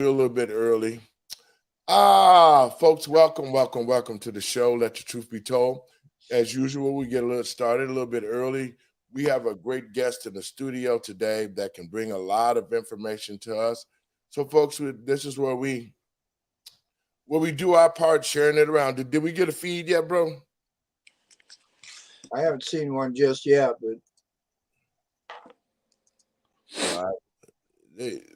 A little bit early. Folks, welcome to the show. Let the truth be told. As usual, we get a little started a little bit early. We have a great guest in the studio today that can bring a lot of information to us. So, folks, this is where we do our part, sharing it around. Did we get a feed yet, bro? I haven't seen one just yet, but All right.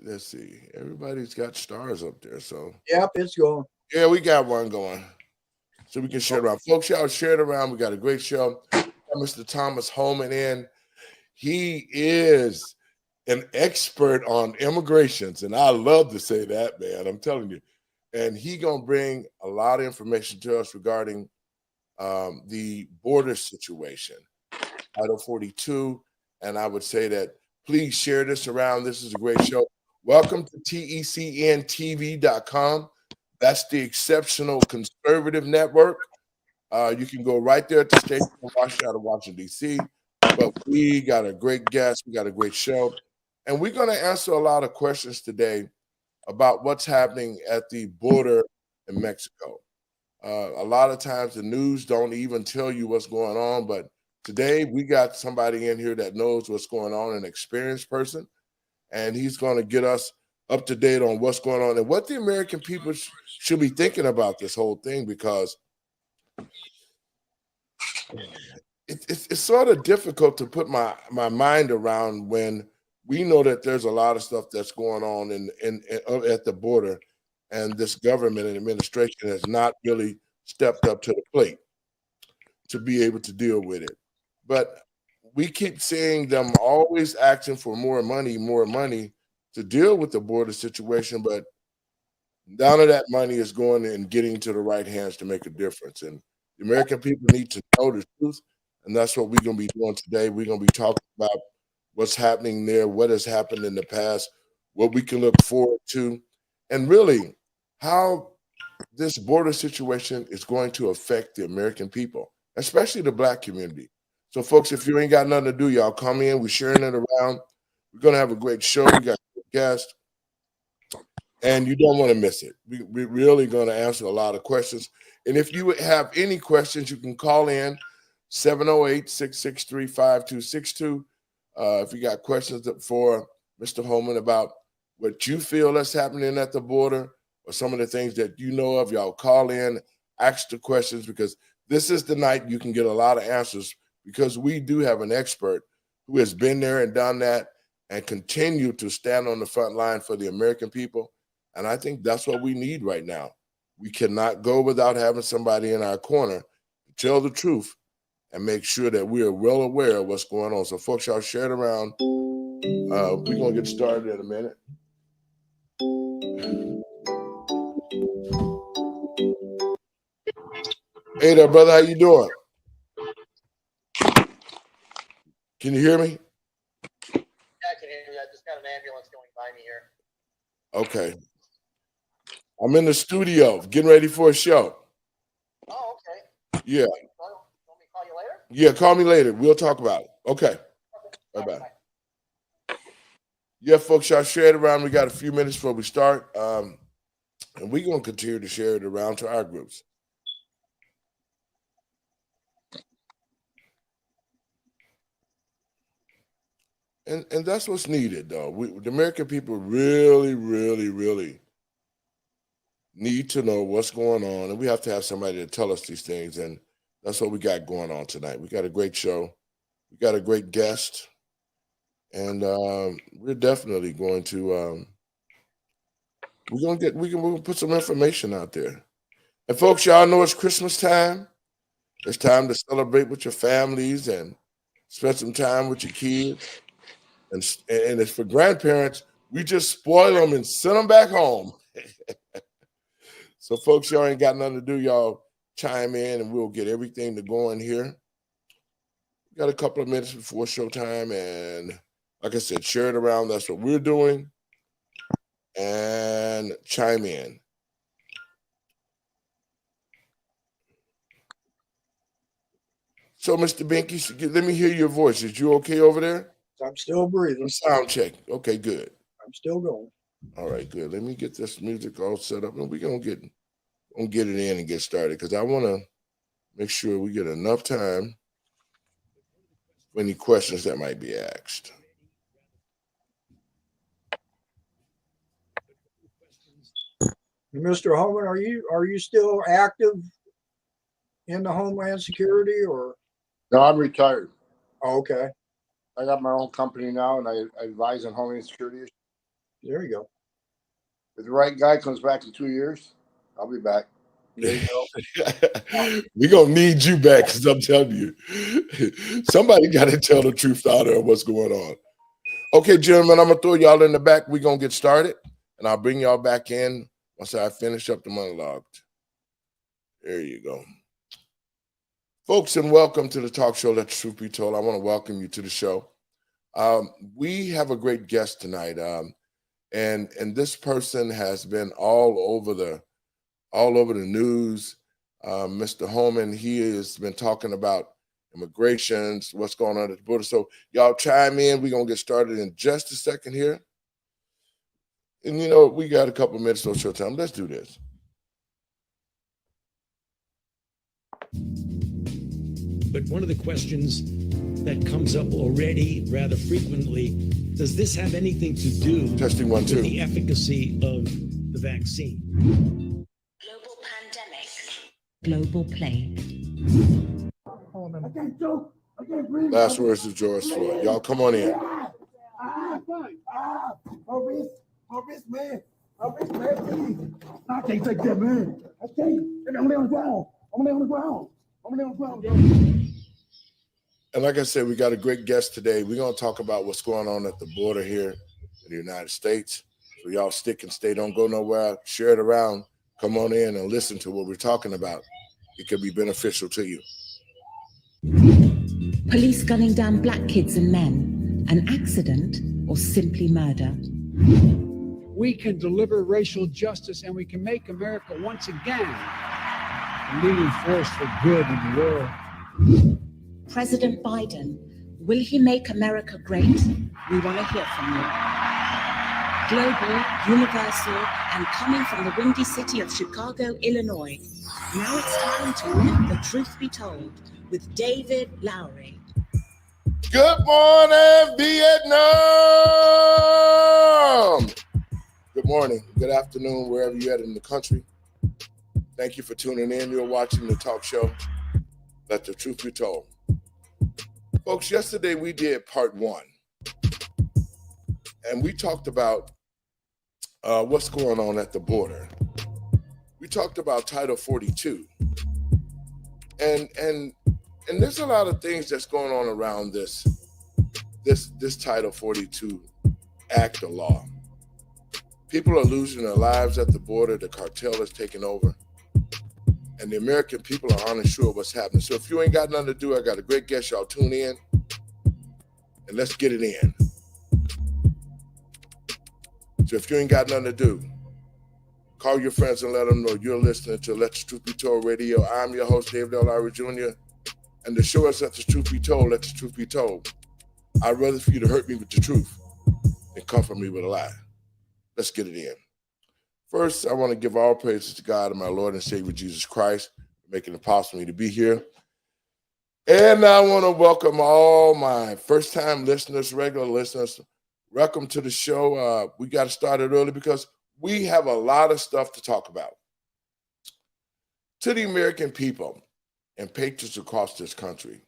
Let's see. Everybody's got stars up there, so yep, it's going. yeah, we got one going. So we can share it around. Folks, y'all share it around. We got a great show. Mr. Thomas Holman in. He is an expert on immigrations, and I love to say that, man. I'm telling you. And he gonna bring a lot of information to us regarding the border situation, Title 42. And I would say that please share this around. This is a great show. Welcome to TECNTV.com. That's the Exceptional Conservative Network. You can go right there at the station in Washington, D.C. But we got a great guest. We got a great show. And we're going to answer a lot of questions today about what's happening at the border in Mexico. A lot of times the news don't even tell you what's going on, but today we got somebody in here that knows what's going on, an experienced person, and he's going to get us up to date on what's going on and what the American people should be thinking about this whole thing, because it's sort of difficult to put my mind around when we know that there's a lot of stuff that's going on in at the border, and this government and administration has not really stepped up to the plate to be able to deal with it. But we keep seeing them always asking for more money to deal with the border situation, but none of that money is going and getting to the right hands to make a difference. And the American people need to know the truth, and that's what we're going to be doing today. We're going to be talking about what's happening there, what has happened in the past, what we can look forward to, and really how this border situation is going to affect the American people, especially the Black community. So, folks, if you ain't got nothing to do, y'all come in. We're sharing it around. We're going to have a great show. We got guests, and you don't want to miss it. We're really going to answer a lot of questions. And if you have any questions, you can call in 708-663-5262. If you got questions for Mr. Holman about what you feel that's happening at the border or some of the things that you know of, y'all call in, ask the questions, because this is the night you can get a lot of answers, because we do have an expert who has been there and done that and continue to stand on the front line for the American people. And I think that's what we need right now. We cannot go without having somebody in our corner to tell the truth and make sure that we are well aware of what's going on. So, folks, y'all share it around. We're going to get started in a minute. Hey there, brother. How you doing? Can you hear me? Yeah, I can hear you. I just got an ambulance going by me here. Okay. I'm in the studio getting ready for a show. Oh, okay. Yeah. Well, want me to call you later? Yeah, call me later. We'll talk about it. Okay. Okay. Bye-bye. Bye. Yeah, folks, y'all share it around. We got a few minutes before we start. And we're going to continue to share it around to our groups. And that's what's needed, though. The American people really, really, really need to know what's going on, and we have to have somebody to tell us these things. And that's what we got going on tonight. We got a great show. We got a great guest, and we're definitely going to we're gonna put some information out there. And folks, y'all know it's Christmas time. It's time to celebrate with your families and spend some time with your kids. And it's for grandparents. We just spoil them and send them back home. So, folks, y'all ain't got nothing to do. Y'all chime in, and we'll get everything to going here. We got a couple of minutes before showtime, and like I said, share it around. That's what we're doing, and chime in. So, Mr. Binky, let me hear your voice. Is you okay over there? I'm still breathing. Sound check. Okay, good. I'm still going. All right, good. Let me get this music all set up, and we're gonna get it in and get started because I want to make sure we get enough time for any questions that might be asked. Mr. Holman, are you still active in the Homeland Security or? No, I'm retired. Oh, okay, I got my own company now, and I advise on homeland security issues. there you go. If the right guy comes back in 2 years, I'll be back. There you go. We're gonna need you back because I'm telling you, somebody got to tell the truth out there of what's going on. Okay, gentlemen, I'm gonna throw y'all in the back. We're gonna get started, and I'll bring y'all back in once I finish up the monologue. There you go. Folks, and welcome to the talk show, Let the Truth Be Told. I want to welcome you to the show. We have a great guest tonight, and this person has been all over the news. Mr. Holman, he has been talking about immigrations, what's going on at the border. So y'all chime in. We're gonna get started in just a second here. And we got a couple minutes, so short time. Let's do this. But one of the questions that comes up already rather frequently, does this have anything to do Testing 1 2 with the efficacy of the vaccine? Global pandemic. Global plague. I can't choke. I can't breathe. Last words of George Floyd. Y'all come on in. Maurice, man. Maurice, man, please. I can't take that, man. I can't. I'm laying on the ground. I'm laying on the ground. And like I said, we got a great guest today. We're going to talk about what's going on at the border here in the United States. So y'all stick and stay. Don't go nowhere. Share it around. Come on in and listen to what we're talking about. It could be beneficial to you. Police gunning down black kids and men. An accident or simply murder? We can deliver racial justice and we can make America once again a leading force for good in the world. President Biden, will he make America great? We want to hear from you. Global, universal, and coming from the windy city of Chicago, Illinois. Now it's time to let the truth be told with David Lowery. Good morning, Vietnam. Good morning, good afternoon, wherever you're at in the country. Thank you for tuning in. You're watching the talk show, Let the Truth Be Told. Folks, yesterday we did part 1. And we talked about what's going on at the border. We talked about Title 42. And there's a lot of things that's going on around this Title 42 act of law. People are losing their lives at the border. The cartel is taking over. And the American people are unsure what's happening. So if you ain't got nothing to do, I got a great guest. Y'all tune in and let's get it in. So if you ain't got nothing to do, call your friends and let them know you're listening to Let the Truth Be Told Radio. I'm your host, David L. Lowery Jr. And the show is Let the Truth Be Told, Let the Truth Be Told. I'd rather for you to hurt me with the truth than comfort me with a lie. Let's get it in. First, I want to give all praises to God and my Lord and Savior Jesus Christ for making it possible for me to be here. And I want to welcome all my first-time listeners, regular listeners. Welcome to the show. We got started early because we have a lot of stuff to talk about. To the American people and patriots across this country,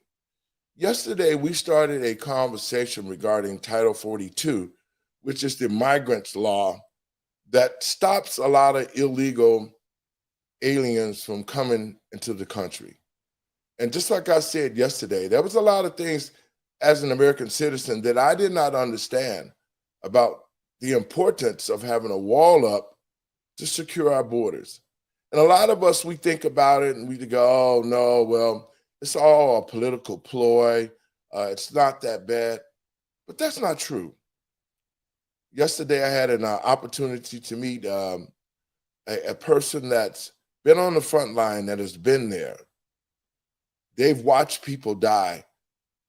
yesterday we started a conversation regarding Title 42, which is the migrants law that stops a lot of illegal aliens from coming into the country. And just like I said yesterday, there was a lot of things as an American citizen that I did not understand about the importance of having a wall up to secure our borders. And a lot of us, we think about it and we go, oh, no, well, it's all a political ploy. It's not that bad. But that's not true. Yesterday, I had an opportunity to meet a person that's been on the front line, that has been there. They've watched people die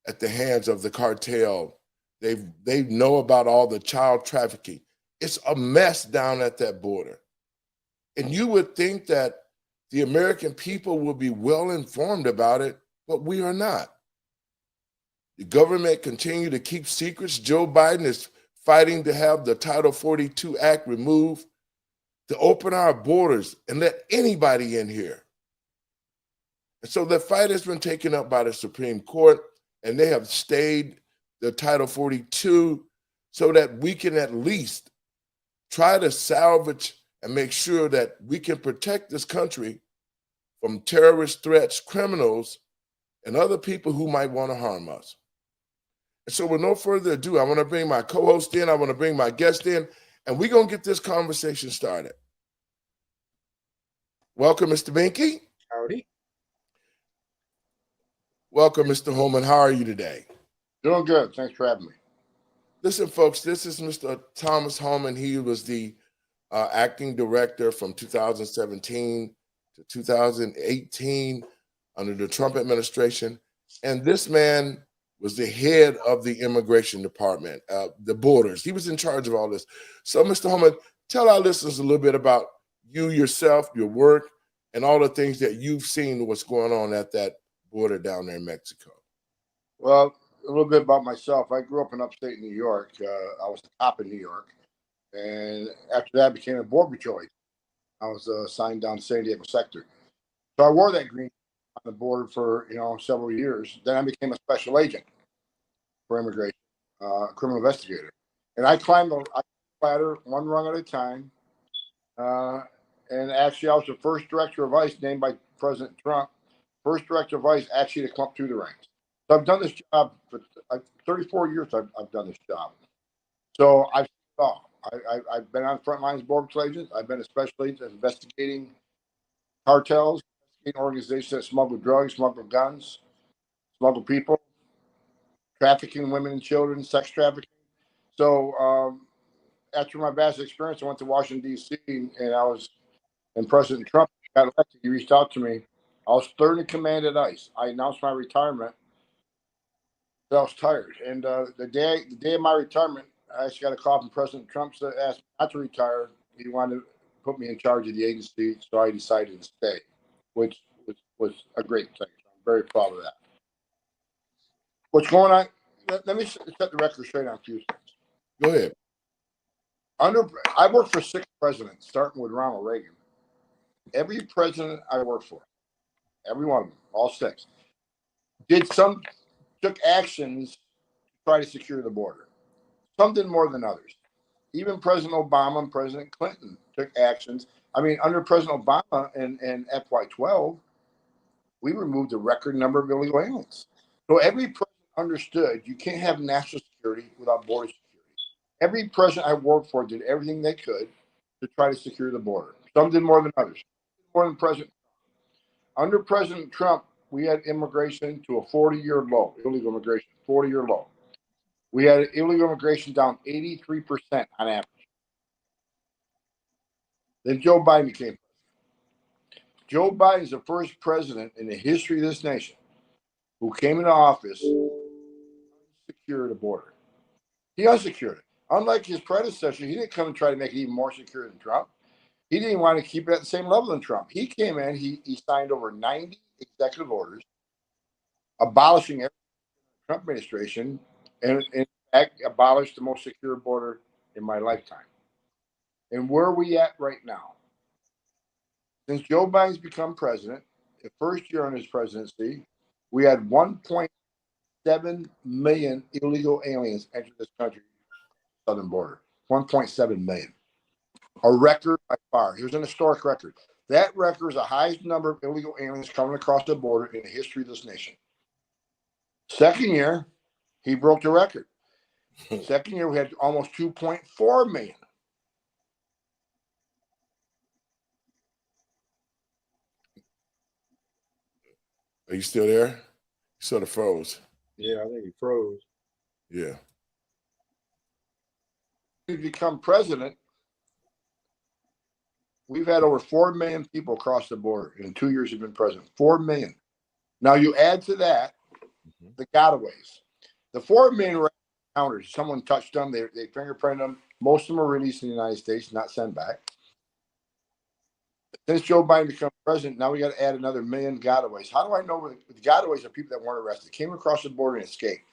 at the hands of the cartel. They know about all the child trafficking. It's a mess down at that border. And you would think that the American people will be well informed about it, but we are not. The government continue to keep secrets. Joe Biden is fighting to have the Title 42 Act removed, to open our borders and let anybody in here. And so the fight has been taken up by the Supreme Court, and they have stayed the Title 42 so that we can at least try to salvage and make sure that we can protect this country from terrorist threats, criminals, and other people who might want to harm us. And so with no further ado, I want to bring my co-host in, I want to bring my guest in, and we're going to get this conversation started. Welcome, Mr. Binky. Howdy. Welcome, Mr. Holman. How are you today? Doing good. Thanks for having me. Listen, folks, this is Mr. Thomas Holman. He was the acting director from 2017 to 2018 under the Trump administration. And this man was the head of the immigration department, the borders. He was in charge of all this. So, Mr. Holman, tell our listeners a little bit about you yourself, your work, and all the things that you've seen, what's going on at that border down there in Mexico. Well, a little bit about myself. I grew up in upstate New York. I was a cop in New York. And after that, I became a border patrol agent. I was assigned down to San Diego sector. So I wore that green on the border for, several years. Then I became a special agent for immigration, criminal investigator. And I climbed the ladder one rung at a time. And actually, I was the first director of ICE named by President Trump. First director of ICE actually to come up through the ranks. So I've done this job for 34 years. I've done this job. So I've been on front lines border patrol agents. I've been a special agent investigating cartels, investigating organizations that smuggle drugs, smuggle guns, smuggle people, trafficking women and children, sex trafficking. So after my vast experience, I went to Washington, D.C., and President Trump got elected. He reached out to me. I was third in command at ICE. I announced my retirement. I was tired. And the day of my retirement, I actually got a call from President Trump that asked me not to retire. He wanted to put me in charge of the agency, so I decided to stay, which was a great thing. I'm very proud of that. What's going on? Let me set the record straight on a few things. Go ahead. I worked for 6 presidents, starting with Ronald Reagan. Every president I worked for, every one of them, all 6, took actions to try to secure the border. Some did more than others. Even President Obama and President Clinton took actions. I mean, under President Obama in FY12, we removed a record number of illegal aliens. So every president understood you can't have national security without border security. Every president I worked for did everything they could to try to secure the border. Some did more than others. More than President Trump. Under President Trump, we had immigration to a 40-year low, illegal immigration, 40-year low. We had illegal immigration down 83% on average. Then Joe Biden became president. Joe Biden is the first president in the history of this nation who came into office to secure the border. He unsecured it. Unlike his predecessor, he didn't come and try to make it even more secure than Trump. He didn't want to keep it at the same level than Trump. He came in, he signed over 90 executive orders abolishing every Trump administration and in fact abolished the most secure border in my lifetime. And where are we at right now? Since Joe Biden's become president, the first year on his presidency, we had 1.7 million illegal aliens enter this country, southern border. 1.7 million. A record by far. Here's an historic record. That record is the highest number of illegal aliens coming across the border in the history of this nation. Second year, he broke the record. Second year, we had almost 2.4 million. Are you still there? You sort of froze. Yeah, I think he froze. Yeah. He's become president. We've had over 4 million people across the border in 2 years he's been president. 4 million. Now you add to that the gotaways. The 4 million were encounters. Someone touched them, they fingerprinted them, Most of them are released in the United States, not sent back. Since Joe Biden became president, now we got to add another million gotaways. How do I know the gotaways are people that weren't arrested, came across the border and escaped?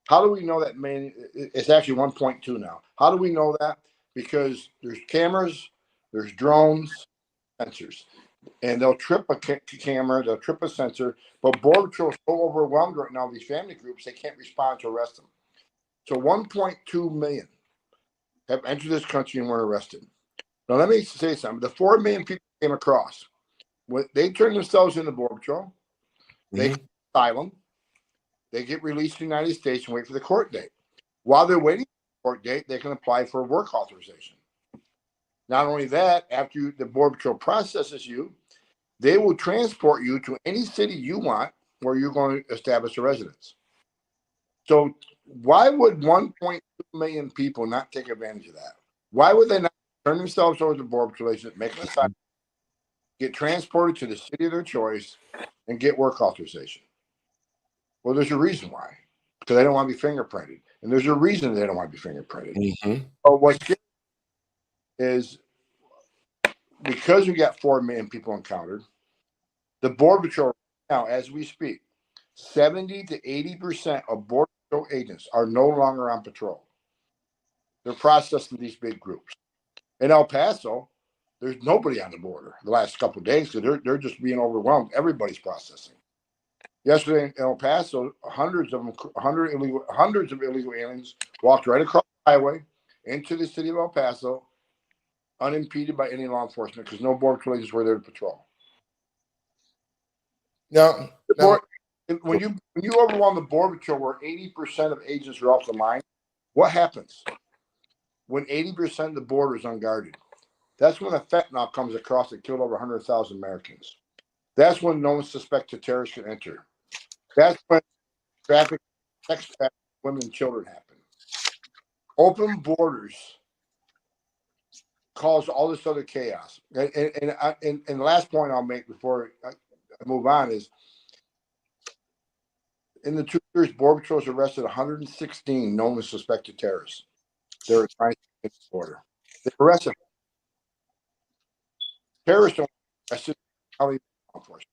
How do we know that million? It's actually 1.2 now. How do we know that? Because there's cameras, there's drones, sensors, and they'll trip a camera, they'll trip a sensor. But Border Patrol is so overwhelmed right now, these family groups, they can't respond to arrest them. So 1.2 million have entered this country and weren't arrested. Now, let me say something. The 4 million people came across, when they turn themselves into Border Patrol, they get asylum, they get released in the United States and wait for the court date. While they're waiting for the court date, they can apply for work authorization. Not only that, after the Border Patrol processes you, they will transport you to any city you want where you're going to establish a residence. So why would 1.2 million people not take advantage of that? Why would they not turn themselves over to Border Patrol agents, make an assignment, get transported to the city of their choice, and get work authorization? Well, there's a reason why. Because they don't want to be fingerprinted. And there's a reason they don't want to be fingerprinted. Mm-hmm. But what's good is because we got 4 million people encountered, the Border Patrol now, as we speak, 70 to 80% of Border Patrol agents are no longer on patrol. They're processing these big groups. In El Paso, there's nobody on the border the last couple of days because they're just being overwhelmed. Everybody's processing. Yesterday in El Paso, hundreds of illegal aliens walked right across the highway into the city of El Paso, unimpeded by any law enforcement because no Border Patrol agents were there to patrol. Now, when you overwhelm the Border Patrol where 80% of agents are off the line, what happens? When 80% of the border is unguarded, that's when a fentanyl comes across that killed over 100,000 Americans. That's when no one suspected terrorists can enter. That's when sex trafficking, women and children happen. Open borders cause all this other chaos. And the last point I'll make before I move on is, in the 2 years, Border Patrol has arrested 116 known and suspected terrorists. They're trying to get the border. They arrested terrorists. Don't arrest law enforcement.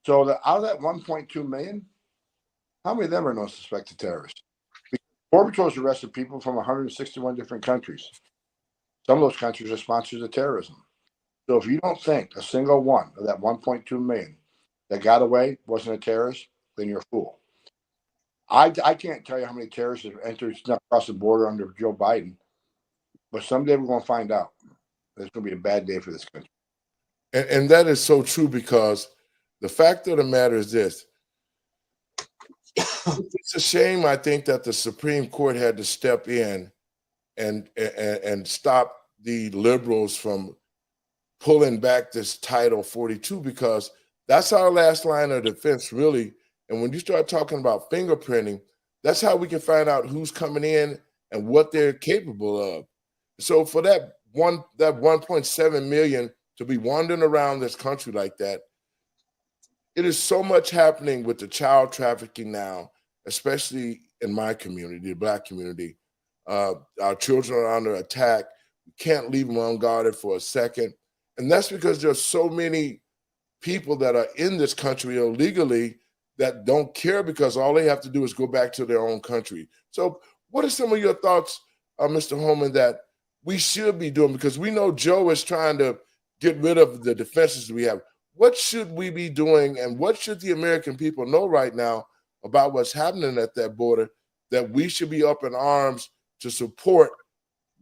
So out of that 1.2 million, how many of them are known suspected terrorists? Because Border Patrol has arrested people from 161 different countries. Some of those countries are sponsors of terrorism. So if you don't think a single one of that 1.2 million that got away wasn't a terrorist, then you're a fool. I can't tell you how many terrorists have entered, snuck across the border under Joe Biden, but someday we're going to find out. It's going to be a bad day for this country. and that is so true, because the fact of the matter is this. It's a shame, I think, that the Supreme Court had to step in and stop the liberals from pulling back this Title 42, because that's our last line of defense, really. And when you start talking about fingerprinting, that's how we can find out who's coming in and what they're capable of. So for that 1.7 million to be wandering around this country like that, it is so much happening with the child trafficking now, especially in my community, the Black community. Our children are under attack. We can't leave them unguarded for a second. And that's because there's so many people that are in this country illegally that don't care, because all they have to do is go back to their own country. So what are some of your thoughts, Mr. Holman, that we should be doing? Because we know Joe is trying to get rid of the defenses we have. What should we be doing, and what should the American people know right now about what's happening at that border, that we should be up in arms to support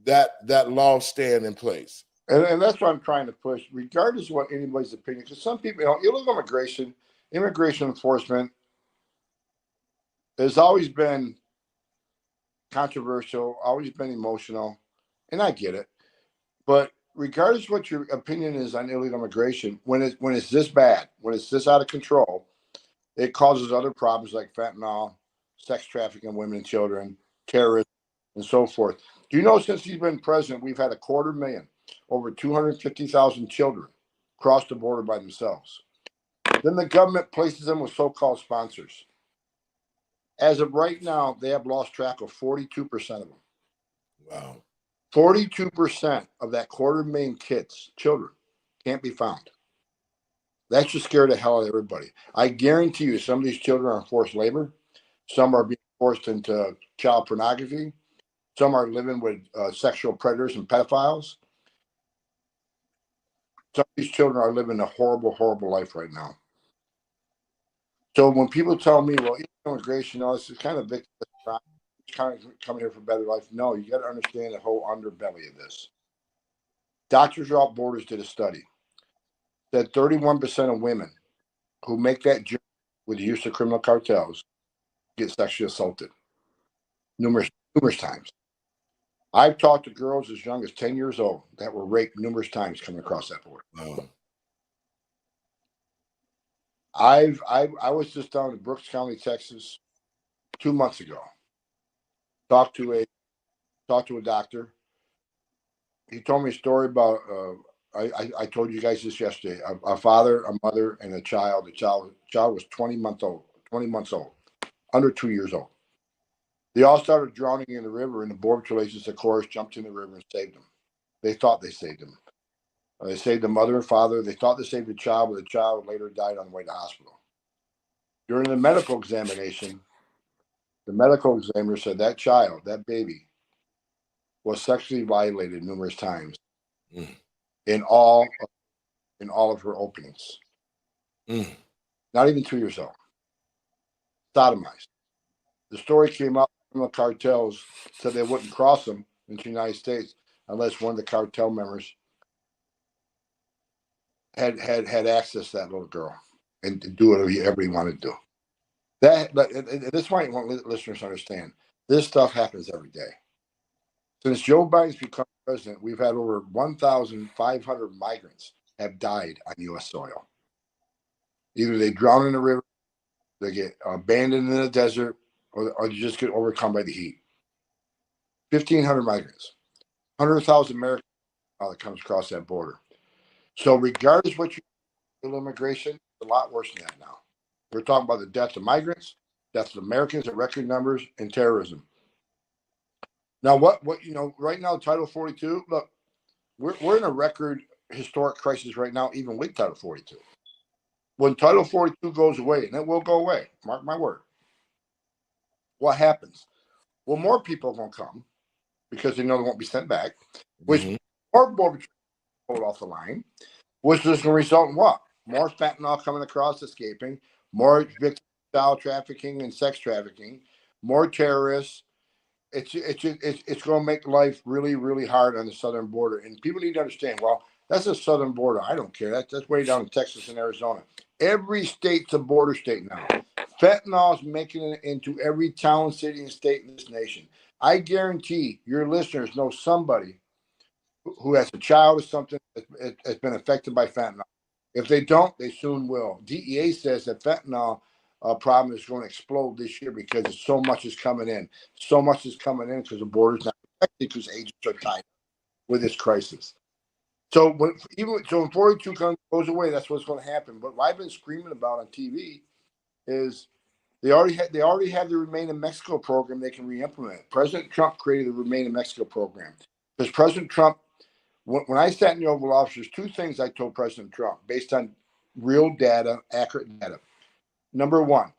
that law staying in place? And that's what I'm trying to push, regardless of what anybody's opinion. Because some people, illegal immigration enforcement has always been controversial, always been emotional, and I get it. But regardless of what your opinion is on illegal immigration, when it's this bad, when it's this out of control, it causes other problems like fentanyl, sex trafficking, women and children, terrorism, and so forth. Do you know, since he's been president, we've had 250,000, over 250,000 children cross the border by themselves. Then the government places them with so-called sponsors. As of right now, they have lost track of 42% of them. Wow. 42% of that 250,000 kids, children, can't be found. That should scare the hell out of everybody. I guarantee you some of these children are in forced labor. Some are being forced into child pornography. Some are living with sexual predators and pedophiles. Some of these children are living a horrible, horrible life right now. So when people tell me, well, immigration, this is kind of victim, it's kind of coming here for better life. No, you got to understand the whole underbelly of this. Doctors Without Borders did a study that 31% of women who make that journey with the use of criminal cartels get sexually assaulted numerous times. I've talked to girls as young as 10 years old that were raped numerous times coming across that border. Wow. I was just down in Brooks County, Texas, 2 months ago. Talked to a doctor. He told me a story about. I told you guys this yesterday. A father, a mother, and a child. The child was 20 months old, under 2 years old. They all started drowning in the river, and the Border Patrol agents, of course, jumped in the river and saved them. They thought they saved them. They saved the mother and father. They thought they saved the child, but the child later died on the way to hospital. During the medical examination, the medical examiner said that child, that baby, was sexually violated numerous times in all of her openings. Not even 2 years old. Sodomized. The story came out from the cartels said they wouldn't cross them into the United States unless one of the cartel members had access to that little girl and to do whatever he wanted to do. But this is why I want listeners to understand. This stuff happens every day. Since Joe Biden's become president, we've had over 1,500 migrants have died on U.S. soil. Either they drown in the river, they get abandoned in the desert, or they just get overcome by the heat. 1,500 migrants, 100,000 Americans that comes across that border. So regardless what you do, immigration, it's a lot worse than that now. We're talking about the deaths of migrants, deaths of Americans at record numbers, and terrorism. Now, right now, Title 42, look, we're in a record historic crisis right now, even with Title 42. When Title 42 goes away, and it will go away, mark my word, what happens? Well, more people are going to come because they know they won't be sent back, which more border pulled off the line, which is going to result in what? More fentanyl coming across, escaping, more victim child trafficking and sex trafficking, more terrorists. It's going to make life really, really hard on the southern border. And people need to understand, well, that's a southern border. I don't care. That's way down in Texas and Arizona. Every state's a border state now. Fentanyl is making it into every town, city, and state in this nation. I guarantee your listeners know somebody who has a child or something that's been affected by fentanyl. If they don't, they soon will. DEA says that fentanyl problem is going to explode this year because so much is coming in. So much is coming in because the border's not protected because agents are tied with this crisis. So when 42 goes away, that's what's going to happen. But what I've been screaming about on TV is they already have the Remain in Mexico program they can re-implement. President Trump created the Remain in Mexico program because President Trump, when I sat in the Oval Office, there's two things I told President Trump based on real data, accurate data. Number one,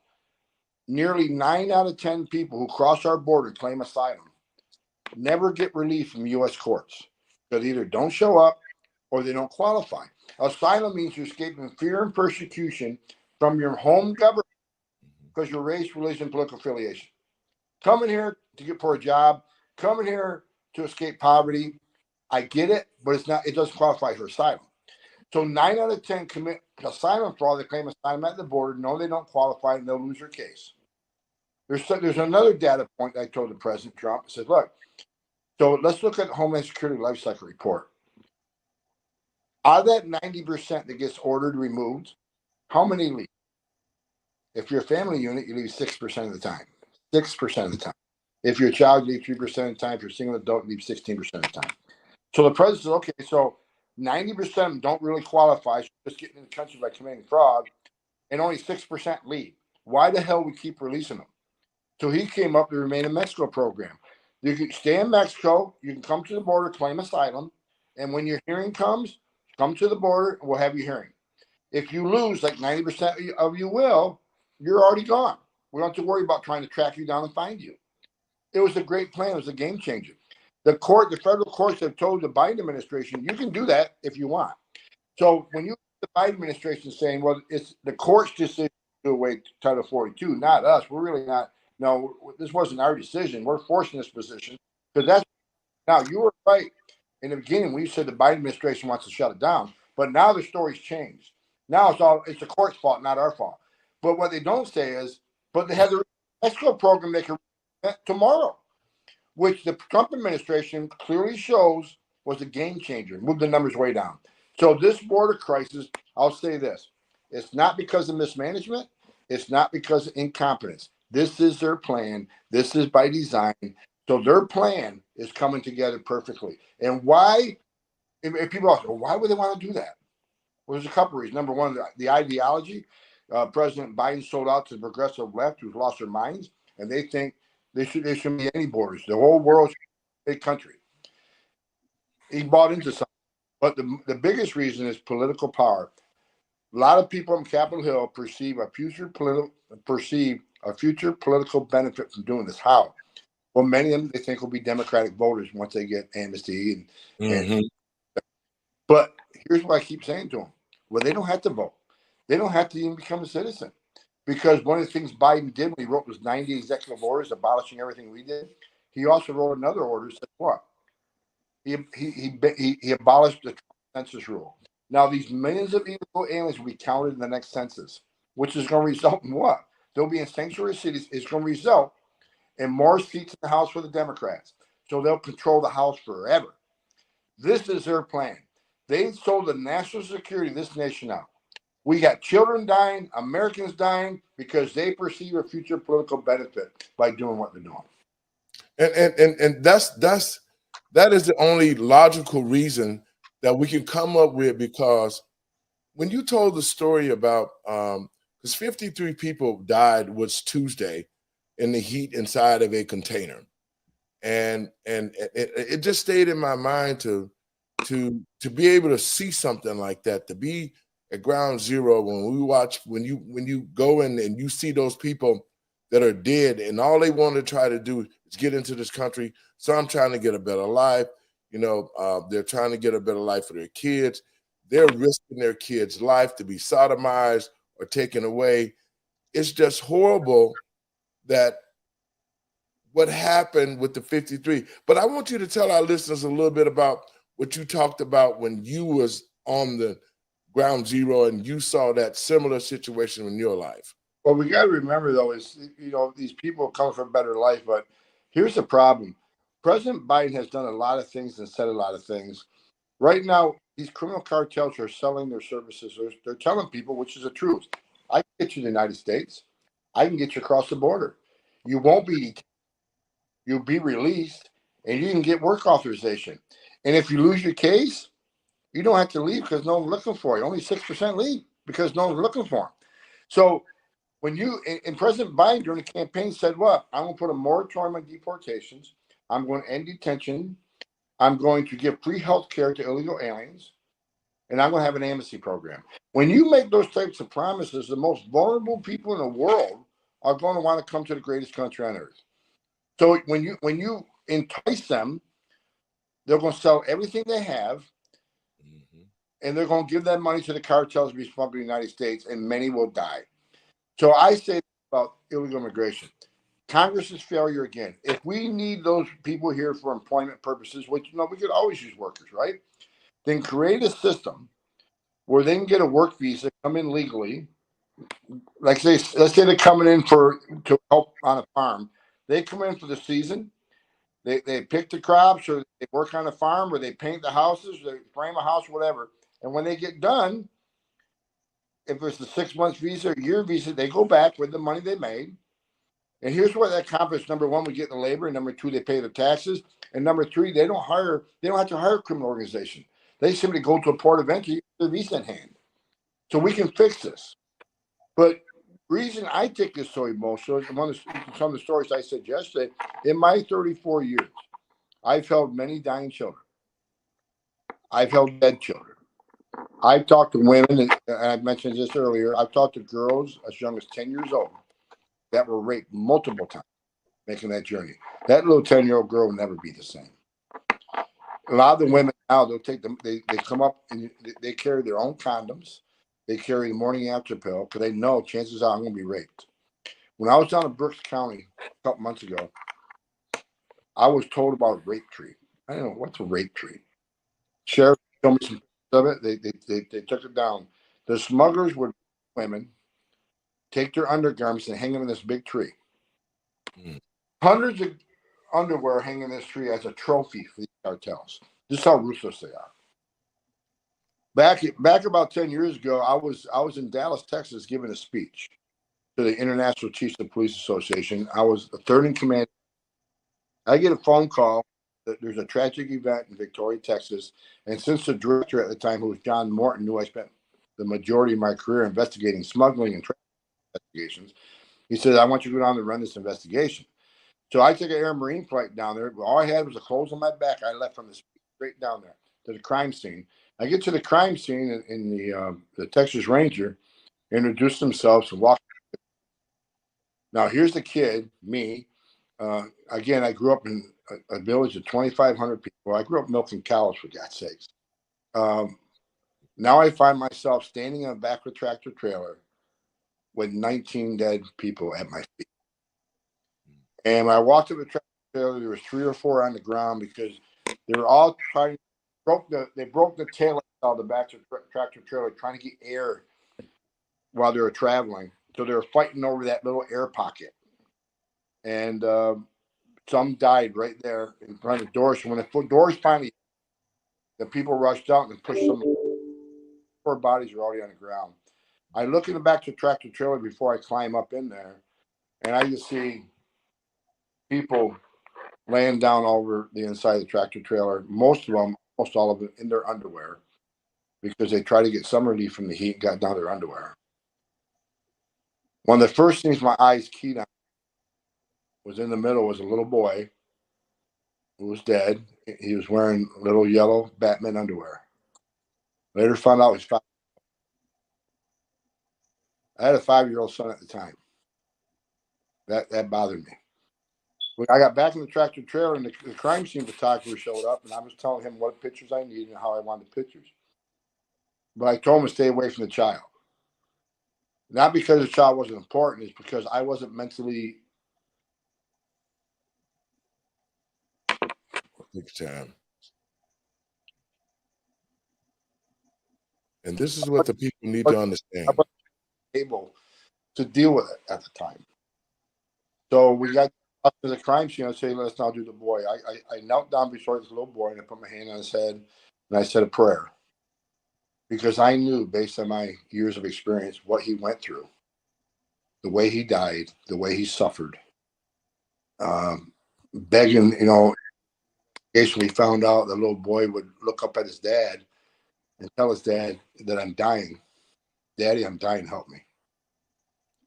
nearly 9 out of 10 people who cross our border claim asylum never get relief from U.S. courts. They either don't show up or they don't qualify. Asylum means you're escaping fear and persecution from your home government because your race, religion, political affiliation. Coming here to get for a job, coming here to escape poverty. I get it, but it doesn't qualify for asylum. So 9 out of 10 commit asylum fraud. They claim asylum at the border. No, they don't qualify, and they'll lose their case. There's another data point I told the President Trump. I said, look, so let's look at the Homeland Security Life Cycle Report. Out of that 90% that gets ordered removed, how many leave? If you're a family unit, you leave 6% of the time. 6% of the time. If you're a child, you leave 3% of the time. If you're a single adult, you leave 16% of the time. So the president says, okay, so 90% of them don't really qualify, so just getting in the country by committing fraud, and only 6% leave. Why the hell we keep releasing them? So he came up with the Remain in Mexico program. You can stay in Mexico. You can come to the border, claim asylum. And when your hearing comes, come to the border and we'll have your hearing. If you lose, like 90% of you will, you're already gone. We don't have to worry about trying to track you down and find you. It was a great plan. It was a game changer. The federal courts have told the Biden administration, you can do that if you want. So when you the Biden administration saying, well, it's the court's decision to do away Title 42, not us. We're really not. No, this wasn't our decision. We're forcing this position because that's now you were right in the beginning when you said the Biden administration wants to shut it down, but now the story's changed. Now it's the court's fault, not our fault. But what they don't say is, but they have the escrow program they can tomorrow, which the Trump administration clearly shows was a game changer, moved the numbers way down. So this border crisis, I'll say this, it's not because of mismanagement. It's not because of incompetence. This is their plan. This is by design. So their plan is coming together perfectly. And why, if people ask, well, why would they want to do that? Well, there's a couple reasons. Number one, the ideology. President Biden sold out to the progressive left who's lost their minds, and they think there shouldn't be any borders. The whole world should be a big country. He bought into something. But the biggest reason is political power. A lot of people on Capitol Hill perceive a future political benefit from doing this. How? Well, many of them they think will be Democratic voters once they get amnesty. But here's what I keep saying to them: well, they don't have to vote. They don't have to even become a citizen, because one of the things Biden did when he wrote those 90 executive orders abolishing everything we did, he also wrote another order that said what? He abolished the census rule. Now, these millions of illegal aliens will be counted in the next census, which is going to result in what? They'll be in sanctuary cities. It's going to result in more seats in the House for the Democrats. So they'll control the House forever. This is their plan. They sold the national security of this nation out. We got children dying, Americans dying, because they perceive a future political benefit by doing what they're doing. And that is the only logical reason that we can come up with, because when you told the story about because 53 people died was Tuesday in the heat inside of a container, and it just stayed in my mind to be able to see something like that, to be at ground zero when you go in and you see those people that are dead and all they want to try to do is get into this country. Some trying to get a better life. They're trying to get a better life for their kids. They're risking their kids' life to be sodomized or taken away. It's just horrible that what happened with the 53. But I want you to tell our listeners a little bit about what you talked about when you was on the ground zero and you saw that similar situation in your life. Well, we got to remember, though, is, these people come for a better life. But here's the problem. President Biden has done a lot of things and said a lot of things. Right now, these criminal cartels are selling their services. They're telling people, which is the truth. I can get you to the United States. I can get you across the border. You won't be, you'll be released, and you can get work authorization. And if you lose your case, you don't have to leave because no one's looking for you. Only 6% leave because no one's looking for them. So when and President Biden during the campaign said, what? I'm going to put a moratorium on deportations. I'm going to end detention. I'm going to give free health care to illegal aliens. And I'm going to have an amnesty program. When you make those types of promises, the most vulnerable people in the world are going to want to come to the greatest country on earth. So when you entice them, they're going to sell everything they have, and they're going to give that money to the cartels to be smuggled to the United States, and many will die. So I say about illegal immigration, Congress's failure again. If we need those people here for employment purposes, which we could always use workers, right? Then create a system where they can get a work visa, come in legally. Let's say they're coming in to help on a farm. They come in for the season. They pick the crops, or they work on a farm, or they paint the houses, they frame a house, whatever. And when they get done, if it's a 6 month visa, a year visa, they go back with the money they made. And here's what that accomplishes. Number one, we get the labor. And number two, they pay the taxes. And number three, they don't have to hire a criminal organization. They simply go to a port of entry with their visa in hand. So we can fix this. But Reason I take this so emotional is some of the stories I said yesterday. In my 34 years, I've held many dying children. I've held dead children. I've talked to women, and I mentioned this earlier. I've talked to girls as young as 10 years old that were raped multiple times, making that journey. That little 10-year-old girl will never be the same. A lot of the women now, they'll take them, they come up and they carry their own condoms. They carry the morning after pill because they know chances are I'm going to be raped. When I was down in Berks County a couple months ago, I was told about a rape tree. I don't know, what's a rape tree? Sheriff told me some pictures of it. They took it down. The smugglers would women take their undergarments and hang them in this big tree. Mm. Hundreds of underwear hanging in this tree as a trophy for these cartels. This is how ruthless they are. Back about 10 years ago, I was in Dallas, Texas, giving a speech to the International Chiefs of Police Association. I was the third in command. I get a phone call that there's a tragic event in Victoria, Texas, and since the director at the time, who was John Morton, who I spent the majority of my career investigating smuggling and trafficking investigations, he said, "I want you to go down and run this investigation." So I took an Air Marine flight down there. All I had was the clothes on my back. I left from the straight down there to the crime scene. I get to the crime scene, and the Texas Ranger introduced themselves and walked. Now here's the kid, me. Again, I grew up in a village of 2,500 people. I grew up milking cows, for God's sakes. Now I find myself standing on the back of a tractor trailer with 19 dead people at my feet. And when I walked to the tractor trailer, there was 3 or 4 on the ground because they were all trying. They broke the tail out of the back of the tractor trailer, trying to get air while they were traveling. So they were fighting over that little air pocket, and some died right there in front of the doors. So when the doors finally, the people rushed out and pushed them. 4 bodies were already on the ground. I look in the back of the tractor trailer before I climb up in there, and I just see people laying down over the inside of the tractor trailer. Most of them, almost all of them, in their underwear because they tried to get some relief from the heat and got down their underwear. One of the first things my eyes keyed on was in the middle was a little boy who was dead. He was wearing little yellow Batman underwear. Later found out he was 5. I had a 5-year-old son at the time. That bothered me. When I got back in the tractor trailer and the crime scene photographer showed up, and I was telling him what pictures I needed and how I wanted the pictures. But I told him to stay away from the child. Not because the child wasn't important, it's because I wasn't mentally. Big time. And this is what the people need to understand. I wasn't able to deal with it at the time. So we got up to the crime scene. I say, let's now do the boy. I knelt down beside this little boy and I put my hand on his head and I said a prayer. Because I knew, based on my years of experience, what he went through, the way he died, the way he suffered. Begging, occasionally found out the little boy would look up at his dad and tell his dad that I'm dying. Daddy, I'm dying, help me.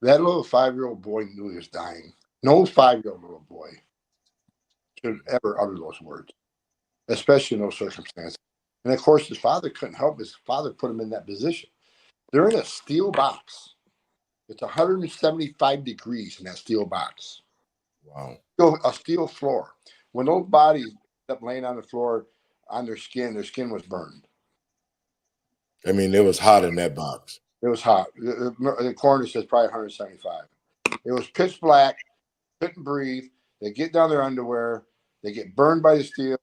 That little 5-year-old boy knew he was dying. No 5-year-old little boy should ever utter those words, especially in those circumstances. And of course, his father couldn't help. His father put him in that position. They're in a steel box. It's 175 degrees in that steel box. Wow. A steel floor. When those bodies ended up laying on the floor on their skin was burned. I mean, it was hot in that box. It was hot. The coroner says probably 175. It was pitch black, couldn't breathe. They get down their underwear. They get burned by the steel.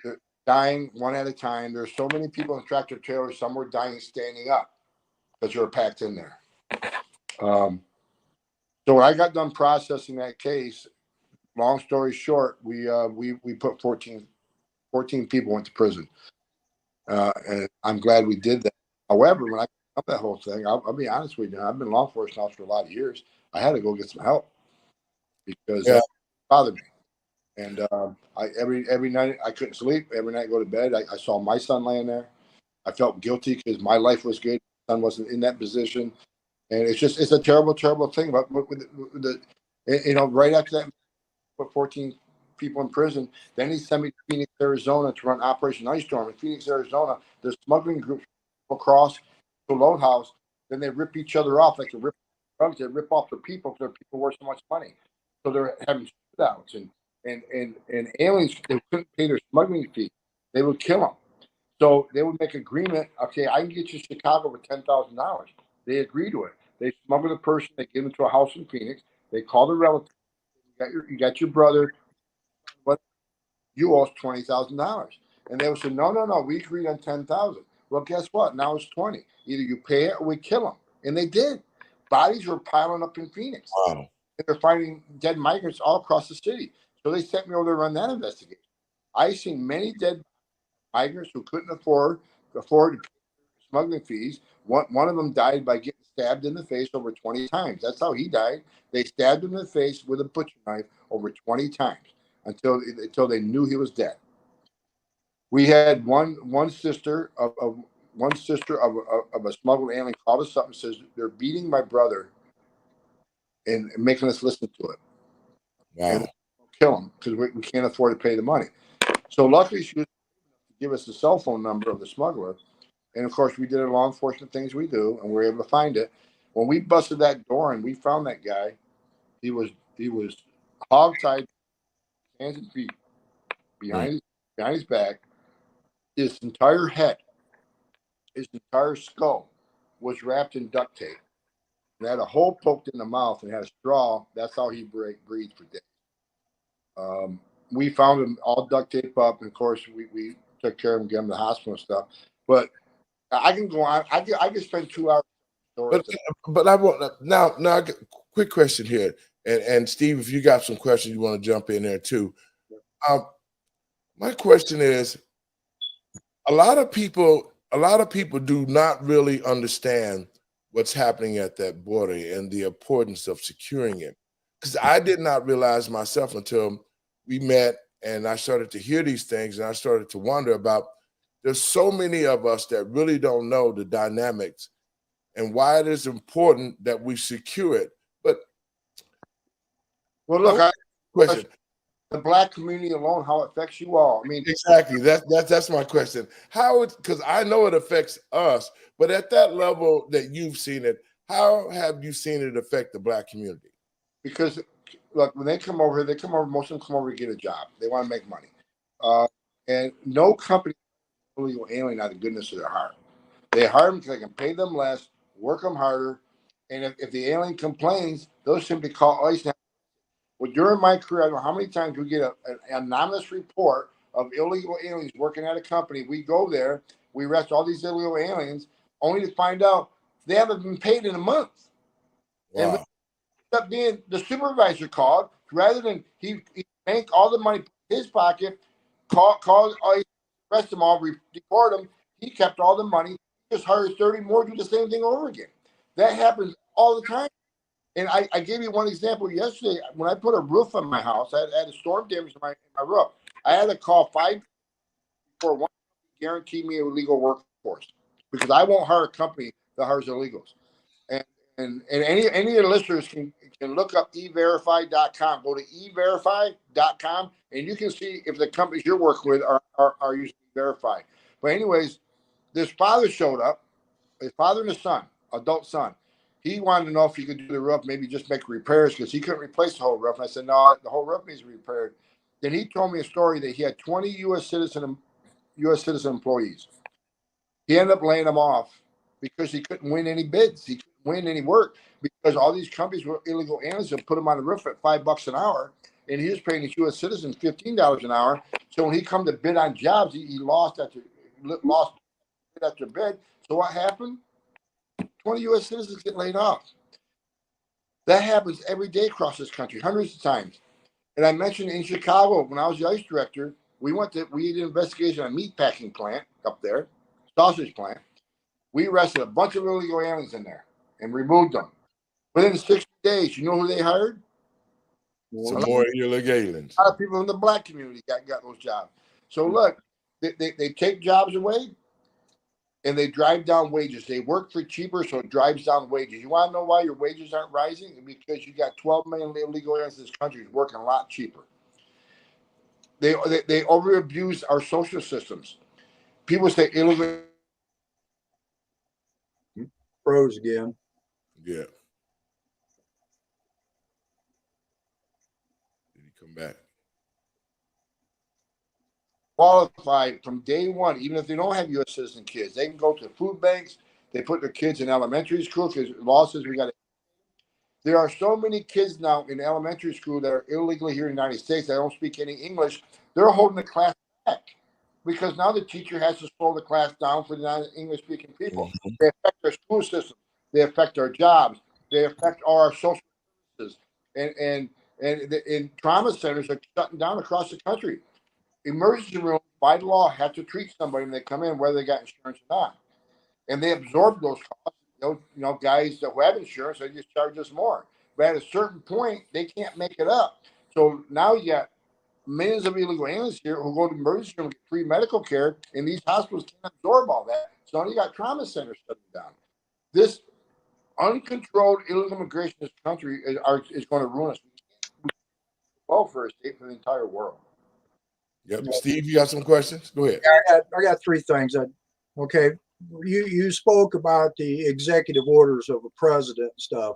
They're dying one at a time. There's so many people in tractor trailers. Some were dying standing up because they were packed in there. So when I got done processing that case, long story short, we put 14 people went to prison. And I'm glad we did that. However, when I got that whole thing, I'll be honest with you, I've been law enforcement for a lot of years. I had to go get some help because it bothered me. And every night I couldn't sleep. Every night I go to bed, I saw my son laying there. I felt guilty because my life was good. My son wasn't in that position. And it's a terrible, terrible thing. But with the, right after that, put 14 people in prison. Then he sent me to Phoenix, Arizona to run Operation Ice Storm. In Phoenix, Arizona, there's smuggling groups across the load house. Then they rip each other off, like they rip drugs. They rip off the people because their people worth so much money. So they're having shootouts and aliens. They couldn't pay their smuggling fee. They would kill them. So they would make agreement. Okay, I can get you to Chicago for $10,000. They agree to it. They smuggle the person. They get them to a house in Phoenix. They call the relative. You got your brother. What you owe us $20,000, and they would say, no. We agreed on 10,000. Well, guess what? Now it's 20. Either you pay it or we kill them, and they did. Bodies were piling up in Phoenix. Wow. And they're finding dead migrants all across the city. So they sent me over to run that investigation. I've seen many dead migrants who couldn't afford smuggling fees. One of them died by getting stabbed in the face over 20 times. That's how he died. They stabbed him in the face with a butcher knife over 20 times until they knew he was dead. We had one sister of a smuggled alien called us up and says they're beating my brother and making us listen to it. Wow. And kill him because we can't afford to pay the money. So luckily she was able to give us the cell phone number of the smuggler. And of course we did the law enforcement things we do and we were able to find it. When we busted that door and we found that guy, he was hog-tied, hands and feet behind his back. His entire head, his entire skull was wrapped in duct tape. And had a hole poked in the mouth and had a straw. That's how he breathed for days. We found him all duct tape up, and of course we took care of him, get him to the hospital and stuff. But I can go on. I can spend 2 hours. But I want now. Quick question here, and Steve, if you got some questions, you want to jump in there too. My question is, a lot of people do not really understand what's happening at that border and the importance of securing it. Because I did not realize myself until we met and I started to hear these things and I started to wonder about, there's so many of us that really don't know the dynamics and why it is important that we secure it. But well, look, question. The Black community alone, how it affects you all. I mean, exactly. That's my question. Because I know it affects us, but at that level that you've seen it, how have you seen it affect the Black community? Because look, when they come over here, most of them come over to get a job. They want to make money. And no company illegal alien out of the goodness of their heart. They hire them because they can pay them less, work them harder, and if the alien complains, they'll simply call ICE. Well, during my career, I don't know how many times we get an anonymous report of illegal aliens working at a company. We go there, we arrest all these illegal aliens, only to find out they haven't been paid in a month. Wow. And we end up being the supervisor called, rather than he bank all the money in his pocket, call ICE, arrest them all, deport them. He kept all the money, just hired 30 more, do the same thing over again. That happens all the time. And I gave you one example yesterday. When I put a roof on my house, I had a storm damage in my roof. I had to call 5 before one guaranteed me a legal workforce because I won't hire a company that hires illegals. And any of the listeners can look up everify.com. Go to everify.com and you can see if the companies you're working with are using verified. But anyways, this father showed up, his father and his son, adult son. He wanted to know if he could do the roof, maybe just make repairs because he couldn't replace the whole roof. And I said, no, the whole roof needs to be repaired. Then he told me a story that he had 20 U.S. citizen employees. He ended up laying them off because he couldn't win any bids. He couldn't win any work because all these companies were illegal aliens and put him on the roof at $5 an hour. And he was paying these U.S. citizens $15 an hour. So when he come to bid on jobs, he lost bid after bid. So what happened? 20 U.S. citizens get laid off. That happens every day across this country, hundreds of times. And I mentioned in Chicago, when I was the ICE director, we did an investigation on a meat packing plant up there, sausage plant. We arrested a bunch of illegal aliens in there and removed them. Within 60 days, you know who they hired? Some more illegal aliens. A lot of people in the Black community got those jobs. So look, they take jobs away. and they drive down wages. They work for cheaper, so it drives down wages. You want to know why your wages aren't rising? Because you got 12 million illegal aliens in this country working a lot cheaper. They over abuse our social systems. People say illegal. Froze again. Yeah. Did he come back? Qualify from day one, even if they don't have U.S. citizen kids. They can go to food banks. They put their kids in elementary school because law says we got to. There are so many kids now in elementary school that are illegally here in the United States that don't speak any English. They're holding the class back because now the teacher has to slow the class down for the non-English speaking people. They affect our school system. They affect our jobs. They affect all our social services. And trauma centers are shutting down across the country. Emergency rooms, by law, have to treat somebody when they come in, whether they got insurance or not. And they absorb those costs. Guys that have insurance, they just charge us more. But at a certain point, they can't make it up. So now you got millions of illegal aliens here who go to emergency room and get free medical care, and these hospitals can't absorb all that. So now you got trauma centers shutting down. This uncontrolled illegal immigration in this country is going to ruin us. Well, for a state, for the entire world. Yep. Steve, you got some questions? Go ahead. I got three things. Okay. You spoke about the executive orders of a president and stuff.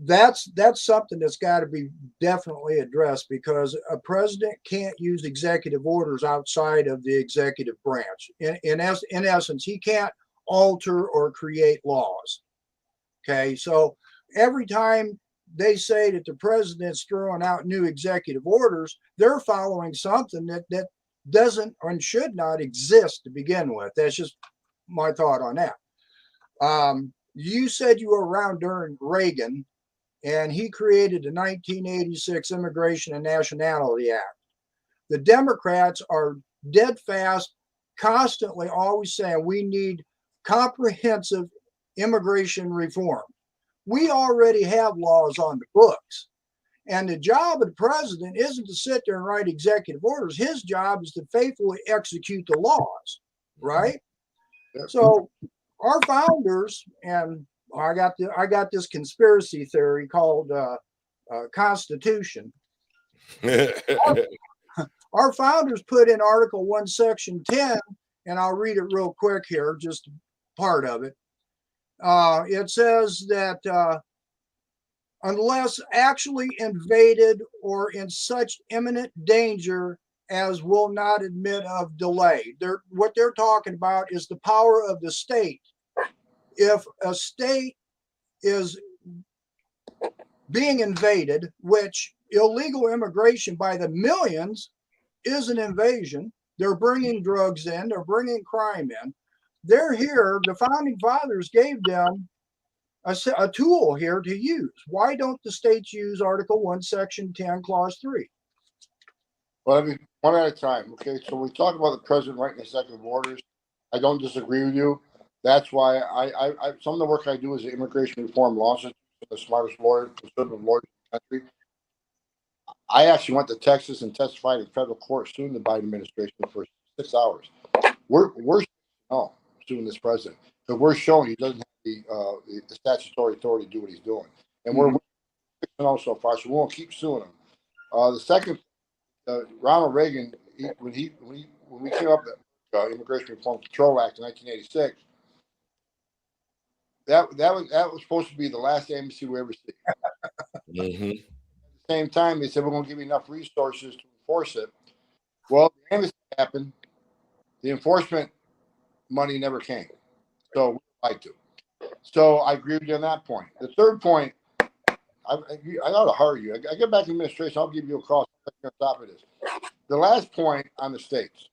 That's something that's got to be definitely addressed because a president can't use executive orders outside of the executive branch. In essence, he can't alter or create laws. Okay, so every time they say that the president's throwing out new executive orders, they're following something that doesn't and should not exist to begin with. That's just my thought on that. You said you were around during Reagan, and he created the 1986 Immigration and Nationality Act. The Democrats are dead fast, constantly always saying we need comprehensive immigration reform. We already have laws on the books. And the job of the president isn't to sit there and write executive orders. His job is to faithfully execute the laws, right? So our founders, and I got this conspiracy theory called Constitution. Our founders put in Article 1, Section 10, and I'll read it real quick here, just part of it. It says that unless actually invaded or in such imminent danger as will not admit of delay. What they're talking about is the power of the state. If a state is being invaded, which illegal immigration by the millions is an invasion, they're bringing drugs in, they're bringing crime in. They're here, the founding fathers gave them a tool here to use. Why don't the states use Article 1, Section 10, Clause 3? Well, I mean, one at a time. Okay, so we talk about the president writing executive orders. I don't disagree with you. That's why I some of the work I do is the immigration reform law institute, the smartest conservative lawyers in the country. I actually went to Texas and testified in federal court suing the Biden administration for 6 hours. We're suing this president because we're showing he doesn't have the statutory authority to do what he's doing, and we're 6-0 so far. So we won't keep suing him. The second, Ronald Reagan, when we came up with the Immigration Reform Control Act in 1986, that was supposed to be the last amnesty we ever see. Mm-hmm. At the same time, they said we're going to give you enough resources to enforce it. Well, the amnesty happened. The enforcement money never came. So we like to. So I agree with you on that point. The third point, I ought to hurry you. I get back to administration, I'll give you a call on top of this. The last point on the states.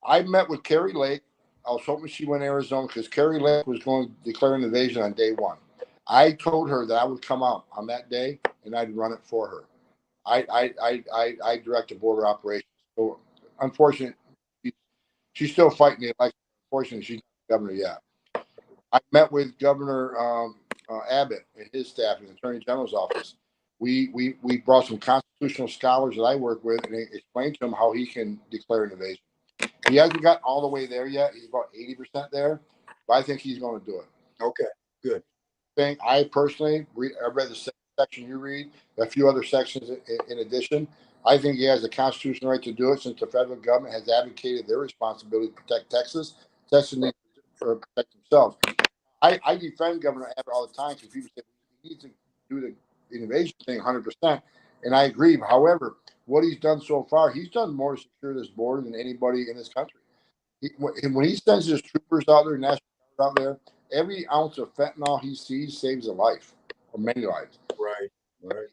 I met with Carrie Lake. I was hoping she went to Arizona because Carrie Lake was going to declare an invasion on day one. I told her that I would come out on that day and I'd run it for her. I direct the border operations. So unfortunately, she's still fighting the election. Unfortunately, she's not governor yet. I met with Governor Abbott and his staff in the Attorney General's office. We brought some constitutional constitutional scholars that I work with and explain to him how he can declare an invasion. He hasn't got all the way there yet. He's about 80% there, but I think he's going to do it. Okay, good. I personally I read the same section you read, a few other sections in addition. I think he has the constitutional right to do it since the federal government has advocated their responsibility to protect Texas. Texas needs to protect themselves. I defend Governor Abbott all the time because people say he needs to do the invasion thing 100%, and I agree. However, what he's done so far, he's done more to secure this border than anybody in this country. When he sends his troopers out there, National Guard out there, every ounce of fentanyl he sees saves a life or many lives. Right, right.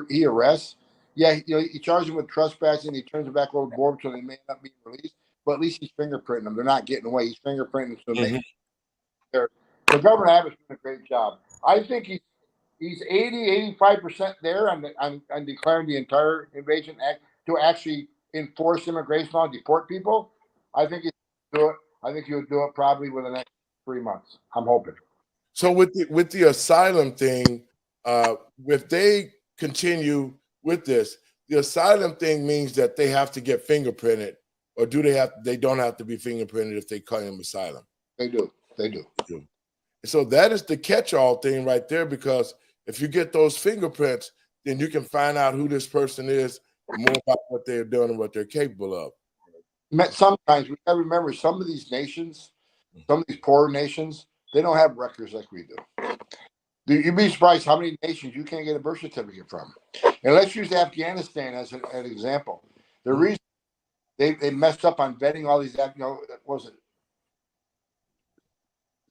He arrests. Yeah, he charges them with trespassing. He turns them back over the board so they may not be released. But at least he's fingerprinting them. They're not getting away. He's fingerprinting them. So the Governor Abbott's doing a great job. I think he's 85% there on declaring the entire invasion act to actually enforce immigration law and deport people. I think he'll do it. I think he'll do it probably within the next 3 months. I'm hoping. So with the asylum thing, if they continue with this, the asylum thing means that they have to get fingerprinted, or they don't have to be fingerprinted if they claim asylum? They do. So that is the catch-all thing right there, because if you get those fingerprints, then you can find out who this person is, more about what they're doing and what they're capable of. Sometimes we got to remember some of these nations, some of these poor nations, they don't have records like we do. You'd be surprised how many nations you can't get a birth certificate from. And let's use Afghanistan as an example. The reason they messed up on vetting all these, was it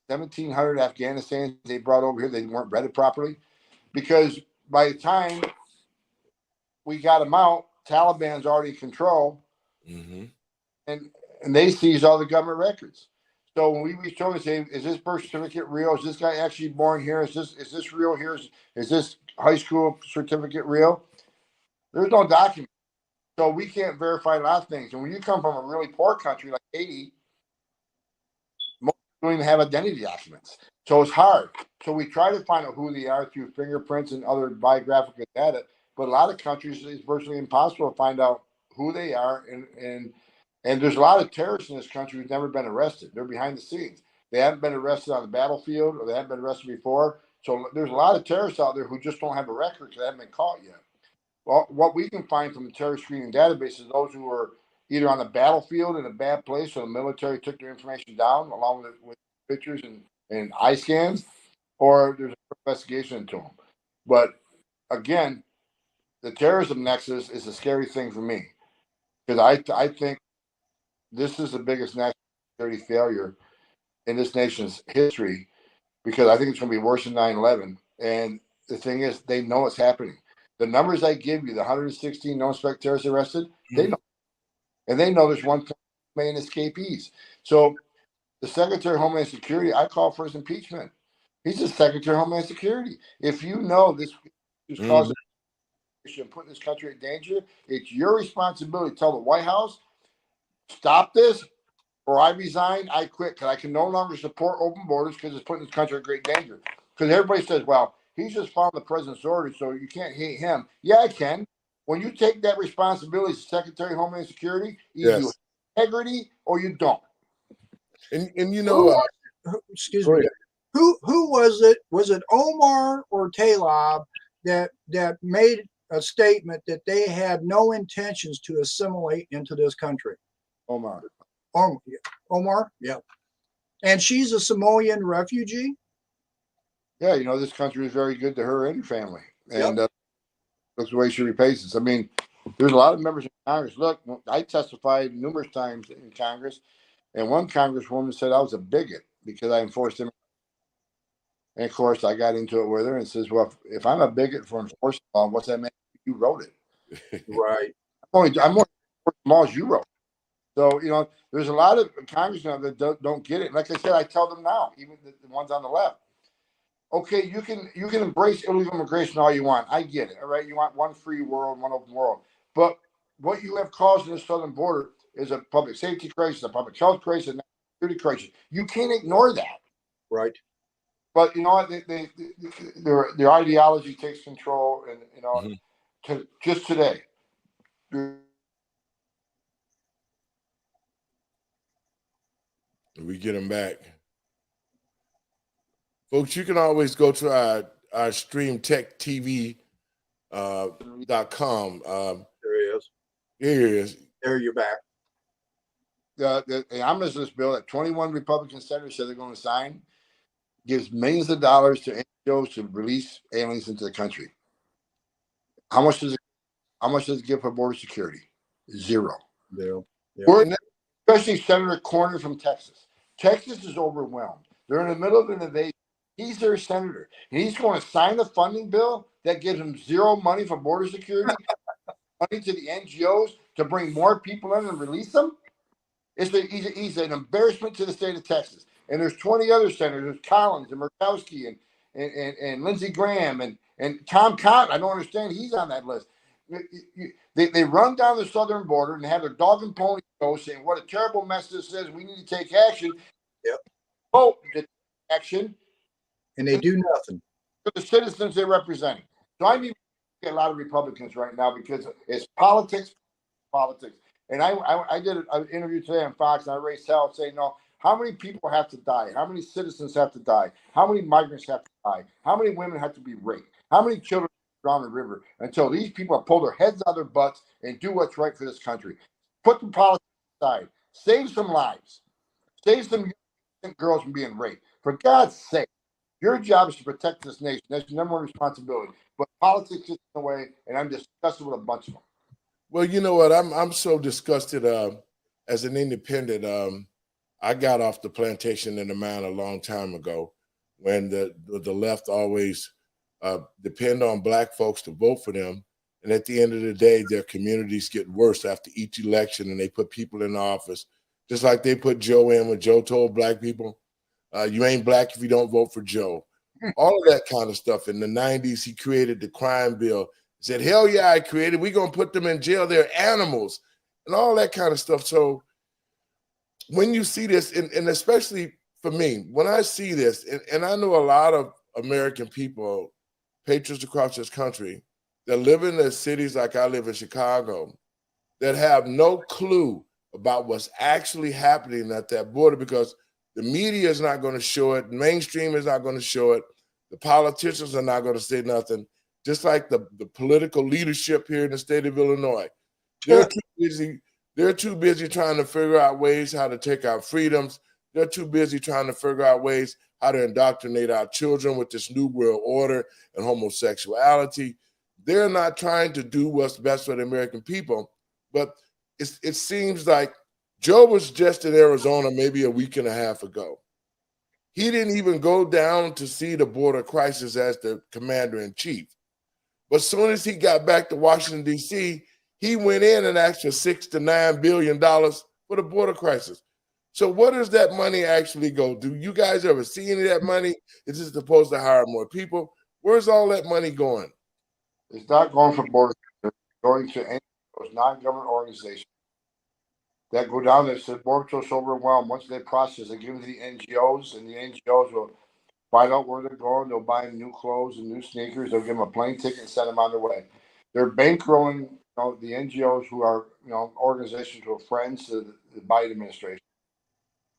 1,700 Afghanistans they brought over here? They weren't vetted properly because by the time we got them out, Taliban's already in control, and they seized all the government records. So when we reach over and say, "Is this birth certificate real? Is this guy actually born here? Is this real here? Is this high school certificate real?" There's no document, so we can't verify a lot of things. And when you come from a really poor country like Haiti, most don't even have identity documents, so it's hard. So we try to find out who they are through fingerprints and other biographical data. But a lot of countries, it's virtually impossible to find out who they are, and there's a lot of terrorists in this country who've never been arrested. They're behind the scenes. They haven't been arrested on the battlefield, or they haven't been arrested before. So there's a lot of terrorists out there who just don't have a record because they haven't been caught yet. Well, what we can find from the terrorist screening database is those who were either on the battlefield in a bad place, so the military took their information down along with pictures and eye scans, or there's an investigation into them. But again, the terrorism nexus is a scary thing for me because I think this is the biggest national security failure in this nation's history, because I think it's going to be worse than 9/11. And the thing is, they know it's happening. The numbers I give you, the 116 non-suspect terrorists arrested, they know. And they know there's 1 million escapees. So the Secretary of Homeland Security, I call for his impeachment. He's the Secretary of Homeland Security. If you know this is causing and putting this country in danger, it's your responsibility to tell the White House, stop this, or I resign, I quit, because I can no longer support open borders because it's putting this country in great danger. Because everybody says, well, he's just following the president's orders, so you can't hate him. Yeah, I can. When you take that responsibility as Secretary of Homeland Security, either you have integrity or you don't. And excuse me. Who was it? Was it Omar or Talib that made a statement that they had no intentions to assimilate into this country? Omar. Omar, yeah. And she's a Samoan refugee? Yeah, this country is very good to her and her family. And that's the way she repays us. I mean, there's a lot of members in Congress. Look, I testified numerous times in Congress, and one congresswoman said I was a bigot because I enforced them. And of course, I got into it with her and says, well, if I'm a bigot for enforcing law, what's that mean? You wrote it. Right. I'm more for laws you wrote. So, there's a lot of congressmen that don't get it. Like I said, I tell them now, even the ones on the left. Okay, you can embrace illegal immigration all you want. I get it. All right, you want one free world, one open world. But what you have caused in the southern border is a public safety crisis, a public health crisis, a national security crisis. You can't ignore that. Right. But you know what? Their ideology takes control, and just today. We get them back. Folks, you can always go to our stream techtv.com. There he is. Here he is. There you're back. The omnibus bill that 21 Republican senators said they're going to sign gives millions of dollars to NGOs to release aliens into the country. How much does it give for border security? Zero. Yeah. Especially Senator Corner from Texas. Texas is overwhelmed. They're in the middle of an invasion. He's their senator, and he's going to sign a funding bill that gives him zero money for border security, money to the NGOs to bring more people in and release them. He's an embarrassment to the state of Texas. And there's 20 other senators, Collins and Murkowski and Lindsey Graham and Tom Cotton. I don't understand he's on that list. They run down the southern border and have their dog and pony show saying what a terrible mess this is. We need to take action. Yep. Vote to take action. And they do nothing. For the citizens they represent. So I mean, a lot of Republicans right now because it's politics. And I did an interview today on Fox, and I raised hell saying, no, how many people have to die? How many citizens have to die? How many migrants have to die? How many women have to be raped? How many children drown in the river until these people pull their heads out of their butts and do what's right for this country? Put the politics aside. Save some lives. Save some girls from being raped. For God's sake. Your job is to protect this nation. That's your number one responsibility. But politics gets in the way, and I'm disgusted with a bunch of them. Well, you know what? I'm so disgusted. As an independent, I got off the plantation in the mine a long time ago, when the left always depend on black folks to vote for them, and at the end of the day, their communities get worse after each election, and they put people in office, just like they put Joe in when Joe told black people, "You ain't black if you don't vote for Joe." All of that kind of stuff. In the 90s, he created the crime bill. He said, hell yeah, I created. We're going to put them in jail. They're animals and all that kind of stuff. So when you see this, and especially for me, when I see this, and I know a lot of American people, patriots across this country, that live in the cities like I live in Chicago, that have no clue about what's actually happening at that border, because the media is not going to show it. Mainstream is not going to show it. The politicians are not going to say nothing. Just like the political leadership here in the state of Illinois. They're too busy. They're too busy trying to figure out ways how to take our freedoms. They're too busy trying to figure out ways how to indoctrinate our children with this new world order and homosexuality. They're not trying to do what's best for the American people. But it seems like Joe was just in Arizona maybe a week and a half ago. He didn't even go down to see the border crisis as the commander-in-chief. But as soon as he got back to Washington, D.C., he went in and asked for $6 to $9 billion for the border crisis. So where does that money actually go? Do you guys ever see any of that money? Is it supposed to hire more people? Where's all that money going? It's not going for border. It's going to any of those non-government organizations that go down there. The border patrol's overwhelmed. Once they process, they give them to the NGOs, and the NGOs will find out where they're going. They'll buy them new clothes and new sneakers. They'll give them a plane ticket and send them on their way. They're bankrolling, the NGOs who are, organizations who are friends to the Biden administration.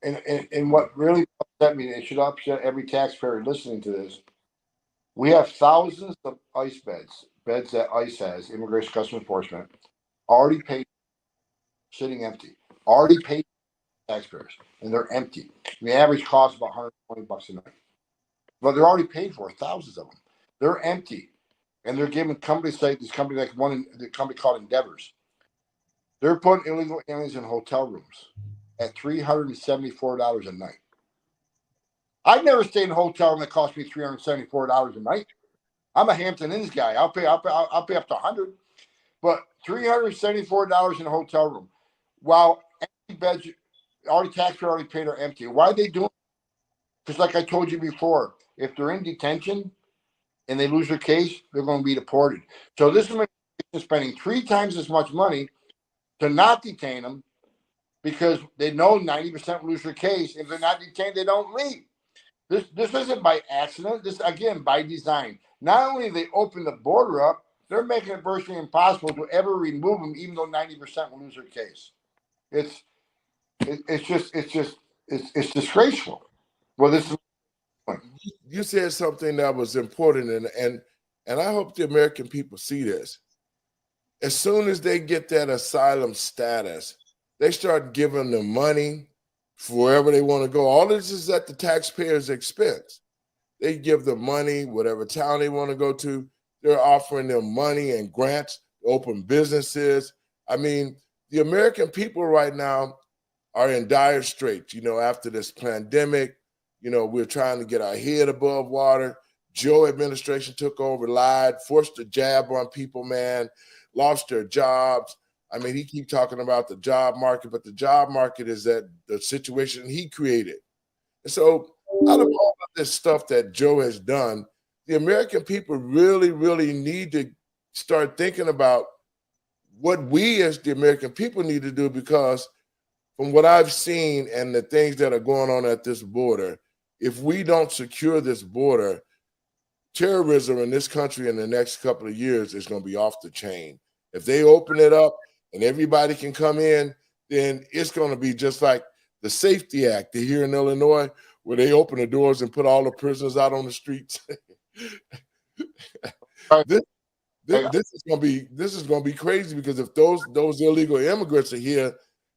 And what really upset me, it should upset every taxpayer listening to this. We have thousands of ICE beds that ICE has, Immigration Customs Enforcement, already paid, sitting empty, already paid taxpayers, and they're empty. And the average cost is about $120 a night. But they're already paid for, thousands of them. They're empty. And they're giving companies like this company, the company called Endeavors. They're putting illegal aliens in hotel rooms at $374 a night. I've never stayed in a hotel room that cost me $374 a night. I'm a Hampton Inns guy. I'll pay up to $100, but $374 in a hotel room, while empty beds, taxpayers already paid, are empty. Why are they doing it? Because, like I told you before, if they're in detention and they lose their case, they're going to be deported. So this administration is spending 3 times as much money to not detain them, because they know 90% lose their case. If they're not detained, they don't leave. This isn't by accident. This, again, by design. Not only they open the border up they're making it virtually impossible to ever remove them, even though 90% will lose their case. It's disgraceful. Well, this is You said something that was important, and I hope the American people see this. As soon as they get that asylum status, they start giving them money for wherever they want to go. All this is at the taxpayer's expense. They give them money, whatever town they want to go to. They're offering them money and grants, open businesses. I mean, the American people right now are in dire straits. After this pandemic, we're trying to get our head above water. Joe administration took over, lied, forced a jab on people, man, lost their jobs. I mean, he keep talking about the job market, but the job market is that the situation he created. And so out of all of this stuff that Joe has done, the American people really, really need to start thinking about what we as the American people need to do, because from what I've seen and the things that are going on at this border, if we don't secure this border, terrorism in this country in the next couple of years is going to be off the chain. If they open it up and everybody can come in, then it's going to be just like the Safety Act here in Illinois, where they open the doors and put all the prisoners out on the streets. This is going to be crazy, because if those illegal immigrants are here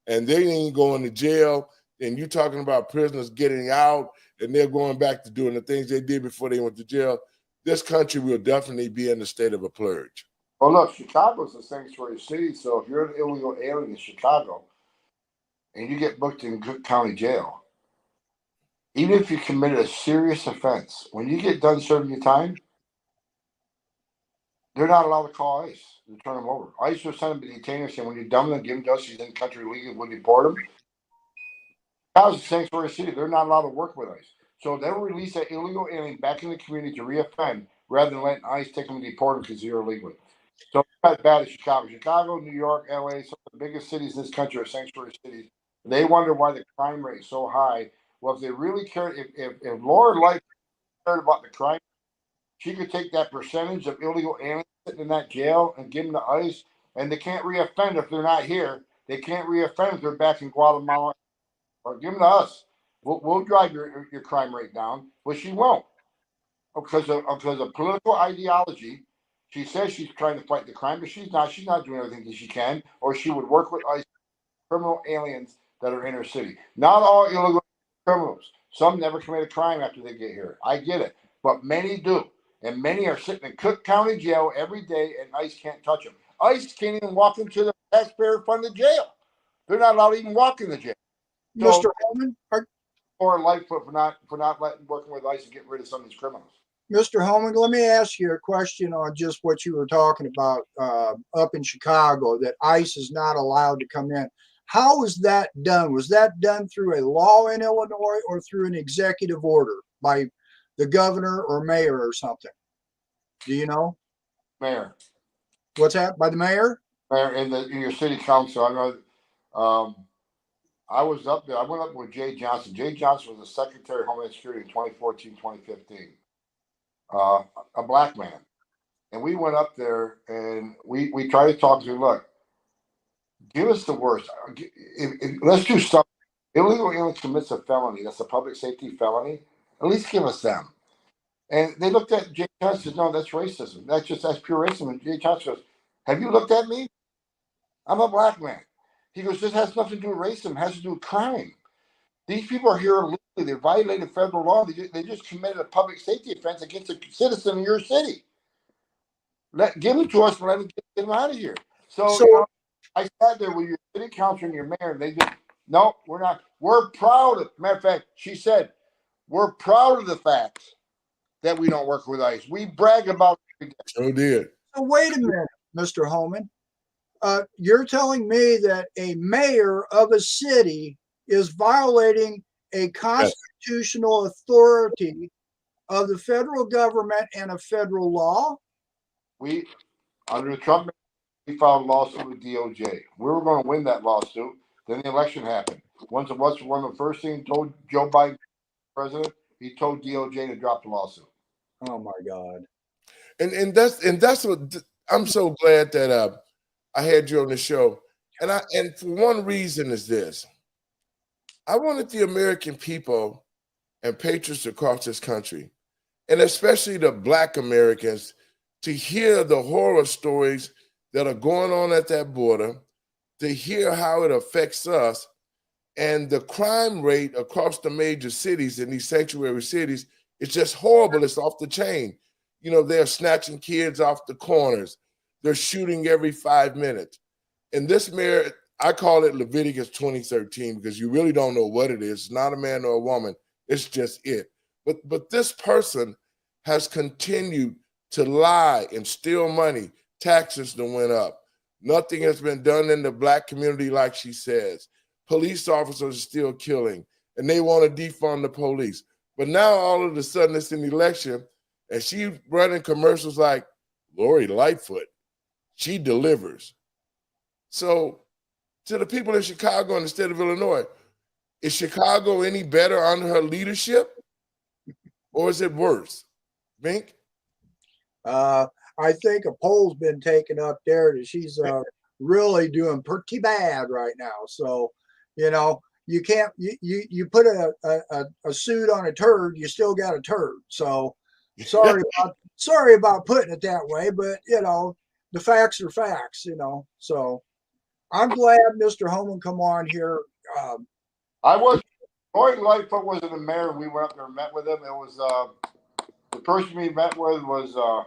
and they ain't going to jail, then you're talking about prisoners getting out and they're going back to doing the things they did before they went to jail. This country will definitely be in a state of a purge. well, look, Chicago's a sanctuary city, so if you're an illegal alien in Chicago and you get booked in Cook County Jail, even if you committed a serious offense, when you get done serving your time, they're not allowed to call ICE to turn them over. ICE will send them to detainers saying, when you're done with them, give them to us, he's in the country legally, we'll deport him. Chicago's a sanctuary city. They're not allowed to work with ICE. So they'll release that illegal alien back in the community to reoffend rather than letting ICE take them and deport them because you're illegal. So it's not as bad as Chicago. Chicago, New York, LA, some of the biggest cities in this country are sanctuary cities. They wonder why the crime rate is so high. Well, if they really cared, if Laura Light cared about the crime, she could take that percentage of illegal aliens sitting in that jail and give them to ICE, and they can't reoffend if they're not here. They can't reoffend if they're back in Guatemala, or give them to us. We'll drive your crime rate down, but she won't because of political ideology. She says she's trying to fight the crime, but she's not. She's not doing everything that she can, or she would work with ICE criminal aliens that are in her city. Not all illegal criminals. Some never commit a crime after they get here. I get it, but many do, and many are sitting in Cook County Jail every day, and ICE can't touch them. ICE can't even walk into the taxpayer-funded jail. They're not allowed to even walk in the jail. Mr. Holman, Or life for not working with ICE and getting rid of some of these criminals. Mr. Holman, let me ask you a question on just what you were talking about up in Chicago, that ICE is not allowed to come in. How was that done? Was that done through a law in Illinois or through an executive order by the governor or mayor or something? Do you know? Mayor. What's that? By the mayor? Mayor in your city council. I know. I was up there. I went up with Jay Johnson. Jay Johnson was the Secretary of Homeland Security in 2014, 2015. A black man. And we went up there and we tried to talk to him. Look, give us the worst. Let's do something. Illegal alien commits a felony. That's a public safety felony. At least give us them. And they looked at Jay Johnson and said, no, that's racism. That's pure racism. And Jay Johnson goes, have you looked at me? I'm a black man. He goes, this has nothing to do with racism. It has to do with crime. These people are here illegally. They violated federal law. They just committed a public safety offense against a citizen in your city. Give them to us and let them get them out of here. So I sat there with your city council and your mayor, and they just, no, we're not. We're proud of, matter of fact, she said, we're proud of the fact that we don't work with ICE. We brag about it. Oh, dear. So wait a minute, Mr. Holman. You're telling me that a mayor of a city is violating a constitutional authority of the federal government and a federal law? We, under the Trump, we filed a lawsuit with DOJ. We were going to win that lawsuit. Then the election happened. One of the first things told Joe Biden, president, he told DOJ to drop the lawsuit. Oh my God! And that's what I'm so glad that I had you on the show. And for one reason is this. I wanted the American people and patriots across this country, and especially the Black Americans, to hear the horror stories that are going on at that border, to hear how it affects us, and the crime rate across the major cities in these sanctuary cities is just horrible. It's off the chain. You know, they're snatching kids off the corners. They're shooting every 5 minutes. And this mayor, I call it Leviticus 2013 because you really don't know what it is. It's not a man or a woman. It's just it. But this person has continued to lie and steal money. Taxes that went up. Nothing has been done in the Black community, like she says. Police officers are still killing, and they want to defund the police. But now all of a sudden it's an election, and she's running commercials like Lori Lightfoot. She delivers. So to the people in Chicago and the state of Illinois, is Chicago any better under her leadership, or is it worse? Mink? I think a poll's been taken up there that she's really doing pretty bad right now. So, you know, you can't you put a suit on a turd, you still got a turd. So sorry about putting it that way, but you know, the facts are facts, you know. So I'm glad Mr. Homan come on here. Roy Lightfoot wasn't the mayor. We went up there and met with him. It was the person we met with was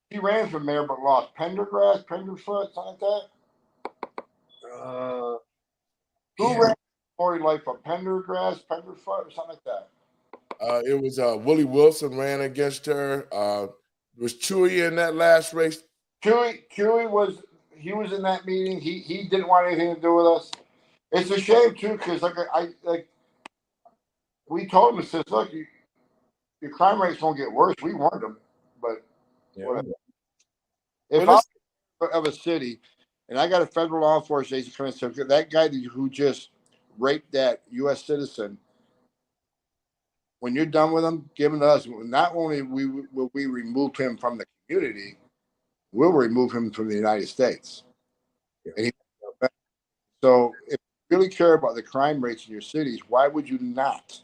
he ran for mayor but lost. Penderfoot, something like that. Who ran Roy Lightfoot? Penderfoot, or something like that. It was Willie Wilson ran against her. Was Chewy in that last race? Chewy was in that meeting. He didn't want anything to do with us. It's a shame too, because we told him, it says, look, your crime rate's gonna get worse. We warned him, but whatever. If I'm of a city and I got a federal law enforcement agency coming and say, that guy who just raped that U.S. citizen, when you're done with him, give him to us. Not only will we remove him from the community, we'll remove him from the United States. Yeah. So if you really care about the crime rates in your cities, why would you not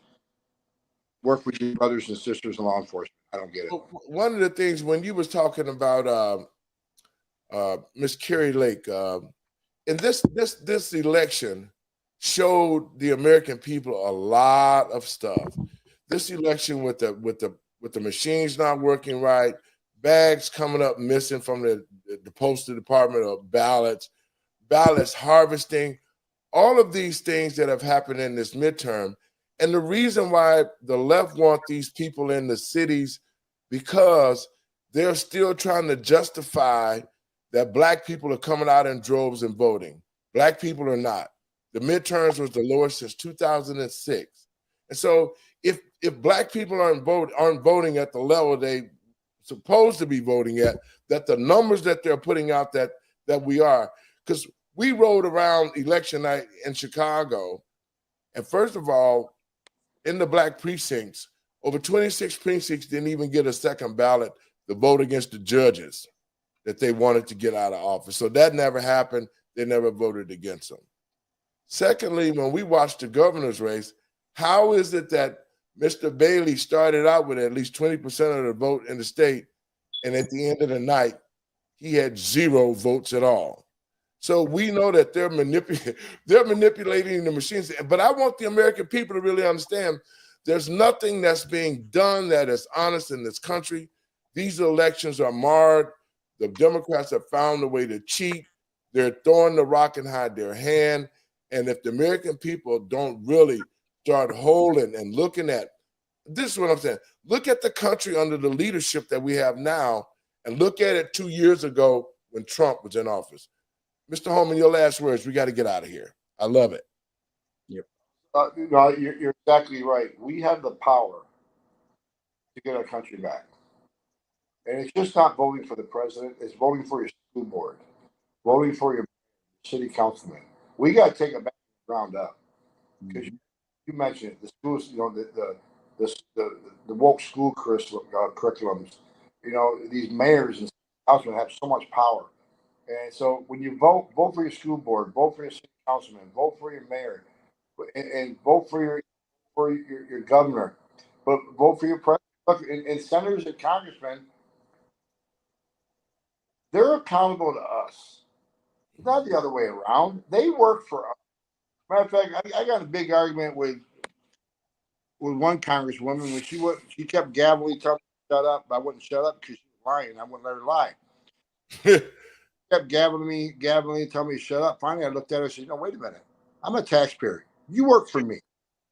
work with your brothers and sisters in law enforcement? I don't get it. One of the things when you was talking about Miss Carrie Lake, and this election showed the American people a lot of stuff. This election with the machines not working right, bags coming up missing from the postal department of ballots harvesting, all of these things that have happened in this midterm. And the reason why the left want these people in the cities, because they're still trying to justify that Black people are coming out in droves and voting. Black people are not. The midterms was the lowest since 2006. And so if Black people aren't voting at the level they supposed to be voting at, that the numbers that they're putting out that we are, because we rode around election night in Chicago, and first of all, in the Black precincts, over 26 precincts didn't even get a second ballot to vote against the judges that they wanted to get out of office. So that never happened. They never voted against them. Secondly, when we watched the governor's race, how is it that Mr. Bailey started out with at least 20% of the vote in the state, and at the end of the night, he had 0 votes at all? So we know that they're manipulating the machines. But I want the American people to really understand there's nothing that's being done that is honest in this country. These elections are marred. The Democrats have found a way to cheat. They're throwing the rock and hide their hand. And if the American people don't really start holding and looking at, this is what I'm saying, look at the country under the leadership that we have now and look at it 2 years ago when Trump was in office. Mr. Holman, your last words. We got to get out of here. I love it. Yep. No, you're exactly right. We have the power to get our country back. And it's just not voting for the president. It's voting for your school board, voting for your city councilman. We got to take it back from the ground up. Because you mentioned it, the schools, you know, the woke school curriculums, you know, these mayors and councilmen have so much power. And so when you vote for your school board, vote for your city councilman, vote for your mayor, and vote for your governor, but vote for your president. Look, and senators and congressmen, they're accountable to us. It's not the other way around. They work for us. Matter of fact, I got a big argument with one congresswoman when she kept gabbling, telling me to shut up. I wouldn't shut up because she was lying. I wouldn't let her lie. Kept gabbling, telling me to shut up. Finally, I looked at her and said, "No, wait a minute. I'm a taxpayer. You work for me.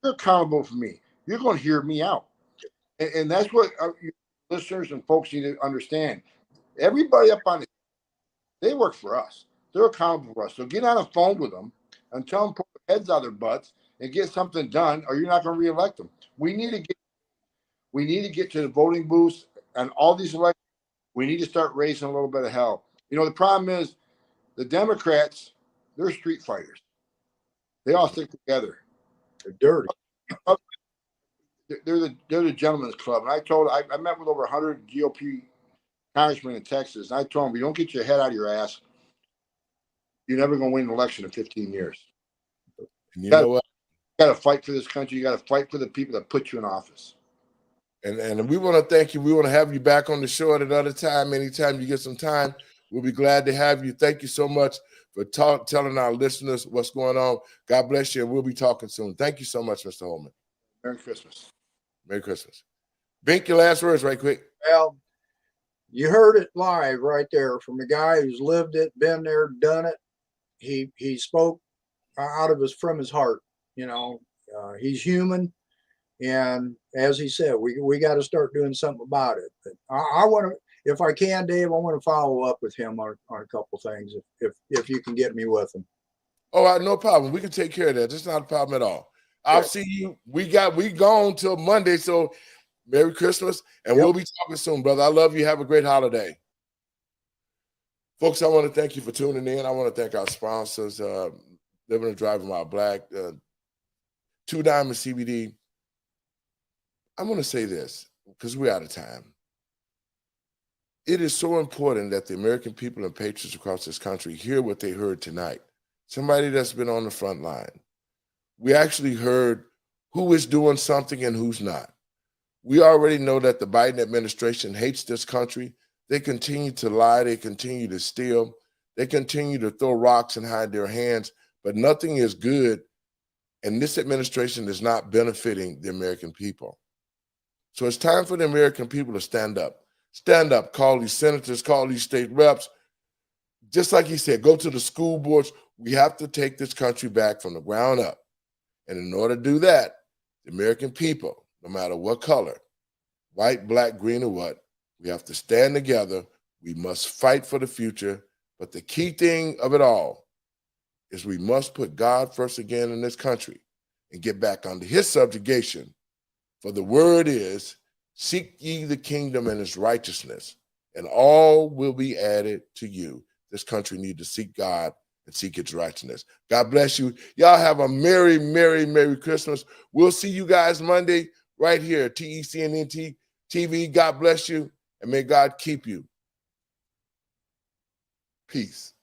You're accountable for me. You're going to hear me out." And that's what your listeners and folks need to understand. Everybody up on they work for us. They're accountable for us. So get on a phone with them and tell them put their heads out of their butts and get something done, or you're not going to reelect them. We need to get to the voting booths and all these elections. We need to start raising a little bit of hell. You know, the problem is the Democrats, they're street fighters. They all stick together. They're dirty. They're the gentleman's club. And I met with over 100 GOP congressmen in Texas. And I told them, if you don't get your head out of your ass, you're never going to win an election in 15 years. And you know what? You got to fight for this country. You got to fight for the people that put you in office. And we want to thank you. We want to have you back on the show at another time. Anytime you get some time, we'll be glad to have you. Thank you so much for telling our listeners what's going on. God bless you, and we'll be talking soon. Thank you so much, Mr. Holman. Merry Christmas. Merry Christmas. Bink, your last words right quick. Well, you heard it live right there from a guy who's lived it, been there, done it. He spoke from his heart. You know, he's human. And as he said, we got to start doing something about it. But I want to, if I can, Dave, I want to follow up with him on a couple things if you can get me with him. Oh, no problem. We can take care of that. It's not a problem at all. I'll see you. We gone till Monday, so Merry Christmas, and we'll be talking soon, brother. I love you. Have a great holiday. Folks, I want to thank you for tuning in. I want to thank our sponsors, Living and Driving While Black, Two Diamond CBD. I want to say this because we're out of time. It is so important that the American people and patriots across this country hear what they heard tonight. Somebody that's been on the front line. We actually heard who is doing something and who's not. We already know that the Biden administration hates this country. They continue to lie. They continue to steal. They continue to throw rocks and hide their hands, but nothing is good. And this administration is not benefiting the American people. So it's time for the American people to stand up. Stand up, call these senators, call these state reps. Just like he said, go to the school boards. We have to take this country back from the ground up. And in order to do that, the American people, no matter what color, white, black, green, or what, we have to stand together. We must fight for the future. But the key thing of it all is we must put God first again in this country and get back under his subjugation. For the word is, seek ye the kingdom and its righteousness, and all will be added to you. This country needs to seek God and seek its righteousness. God bless you. Y'all have a merry, merry, merry Christmas. We'll see you guys Monday right here at TECNN TV. God bless you, and may God keep you. Peace.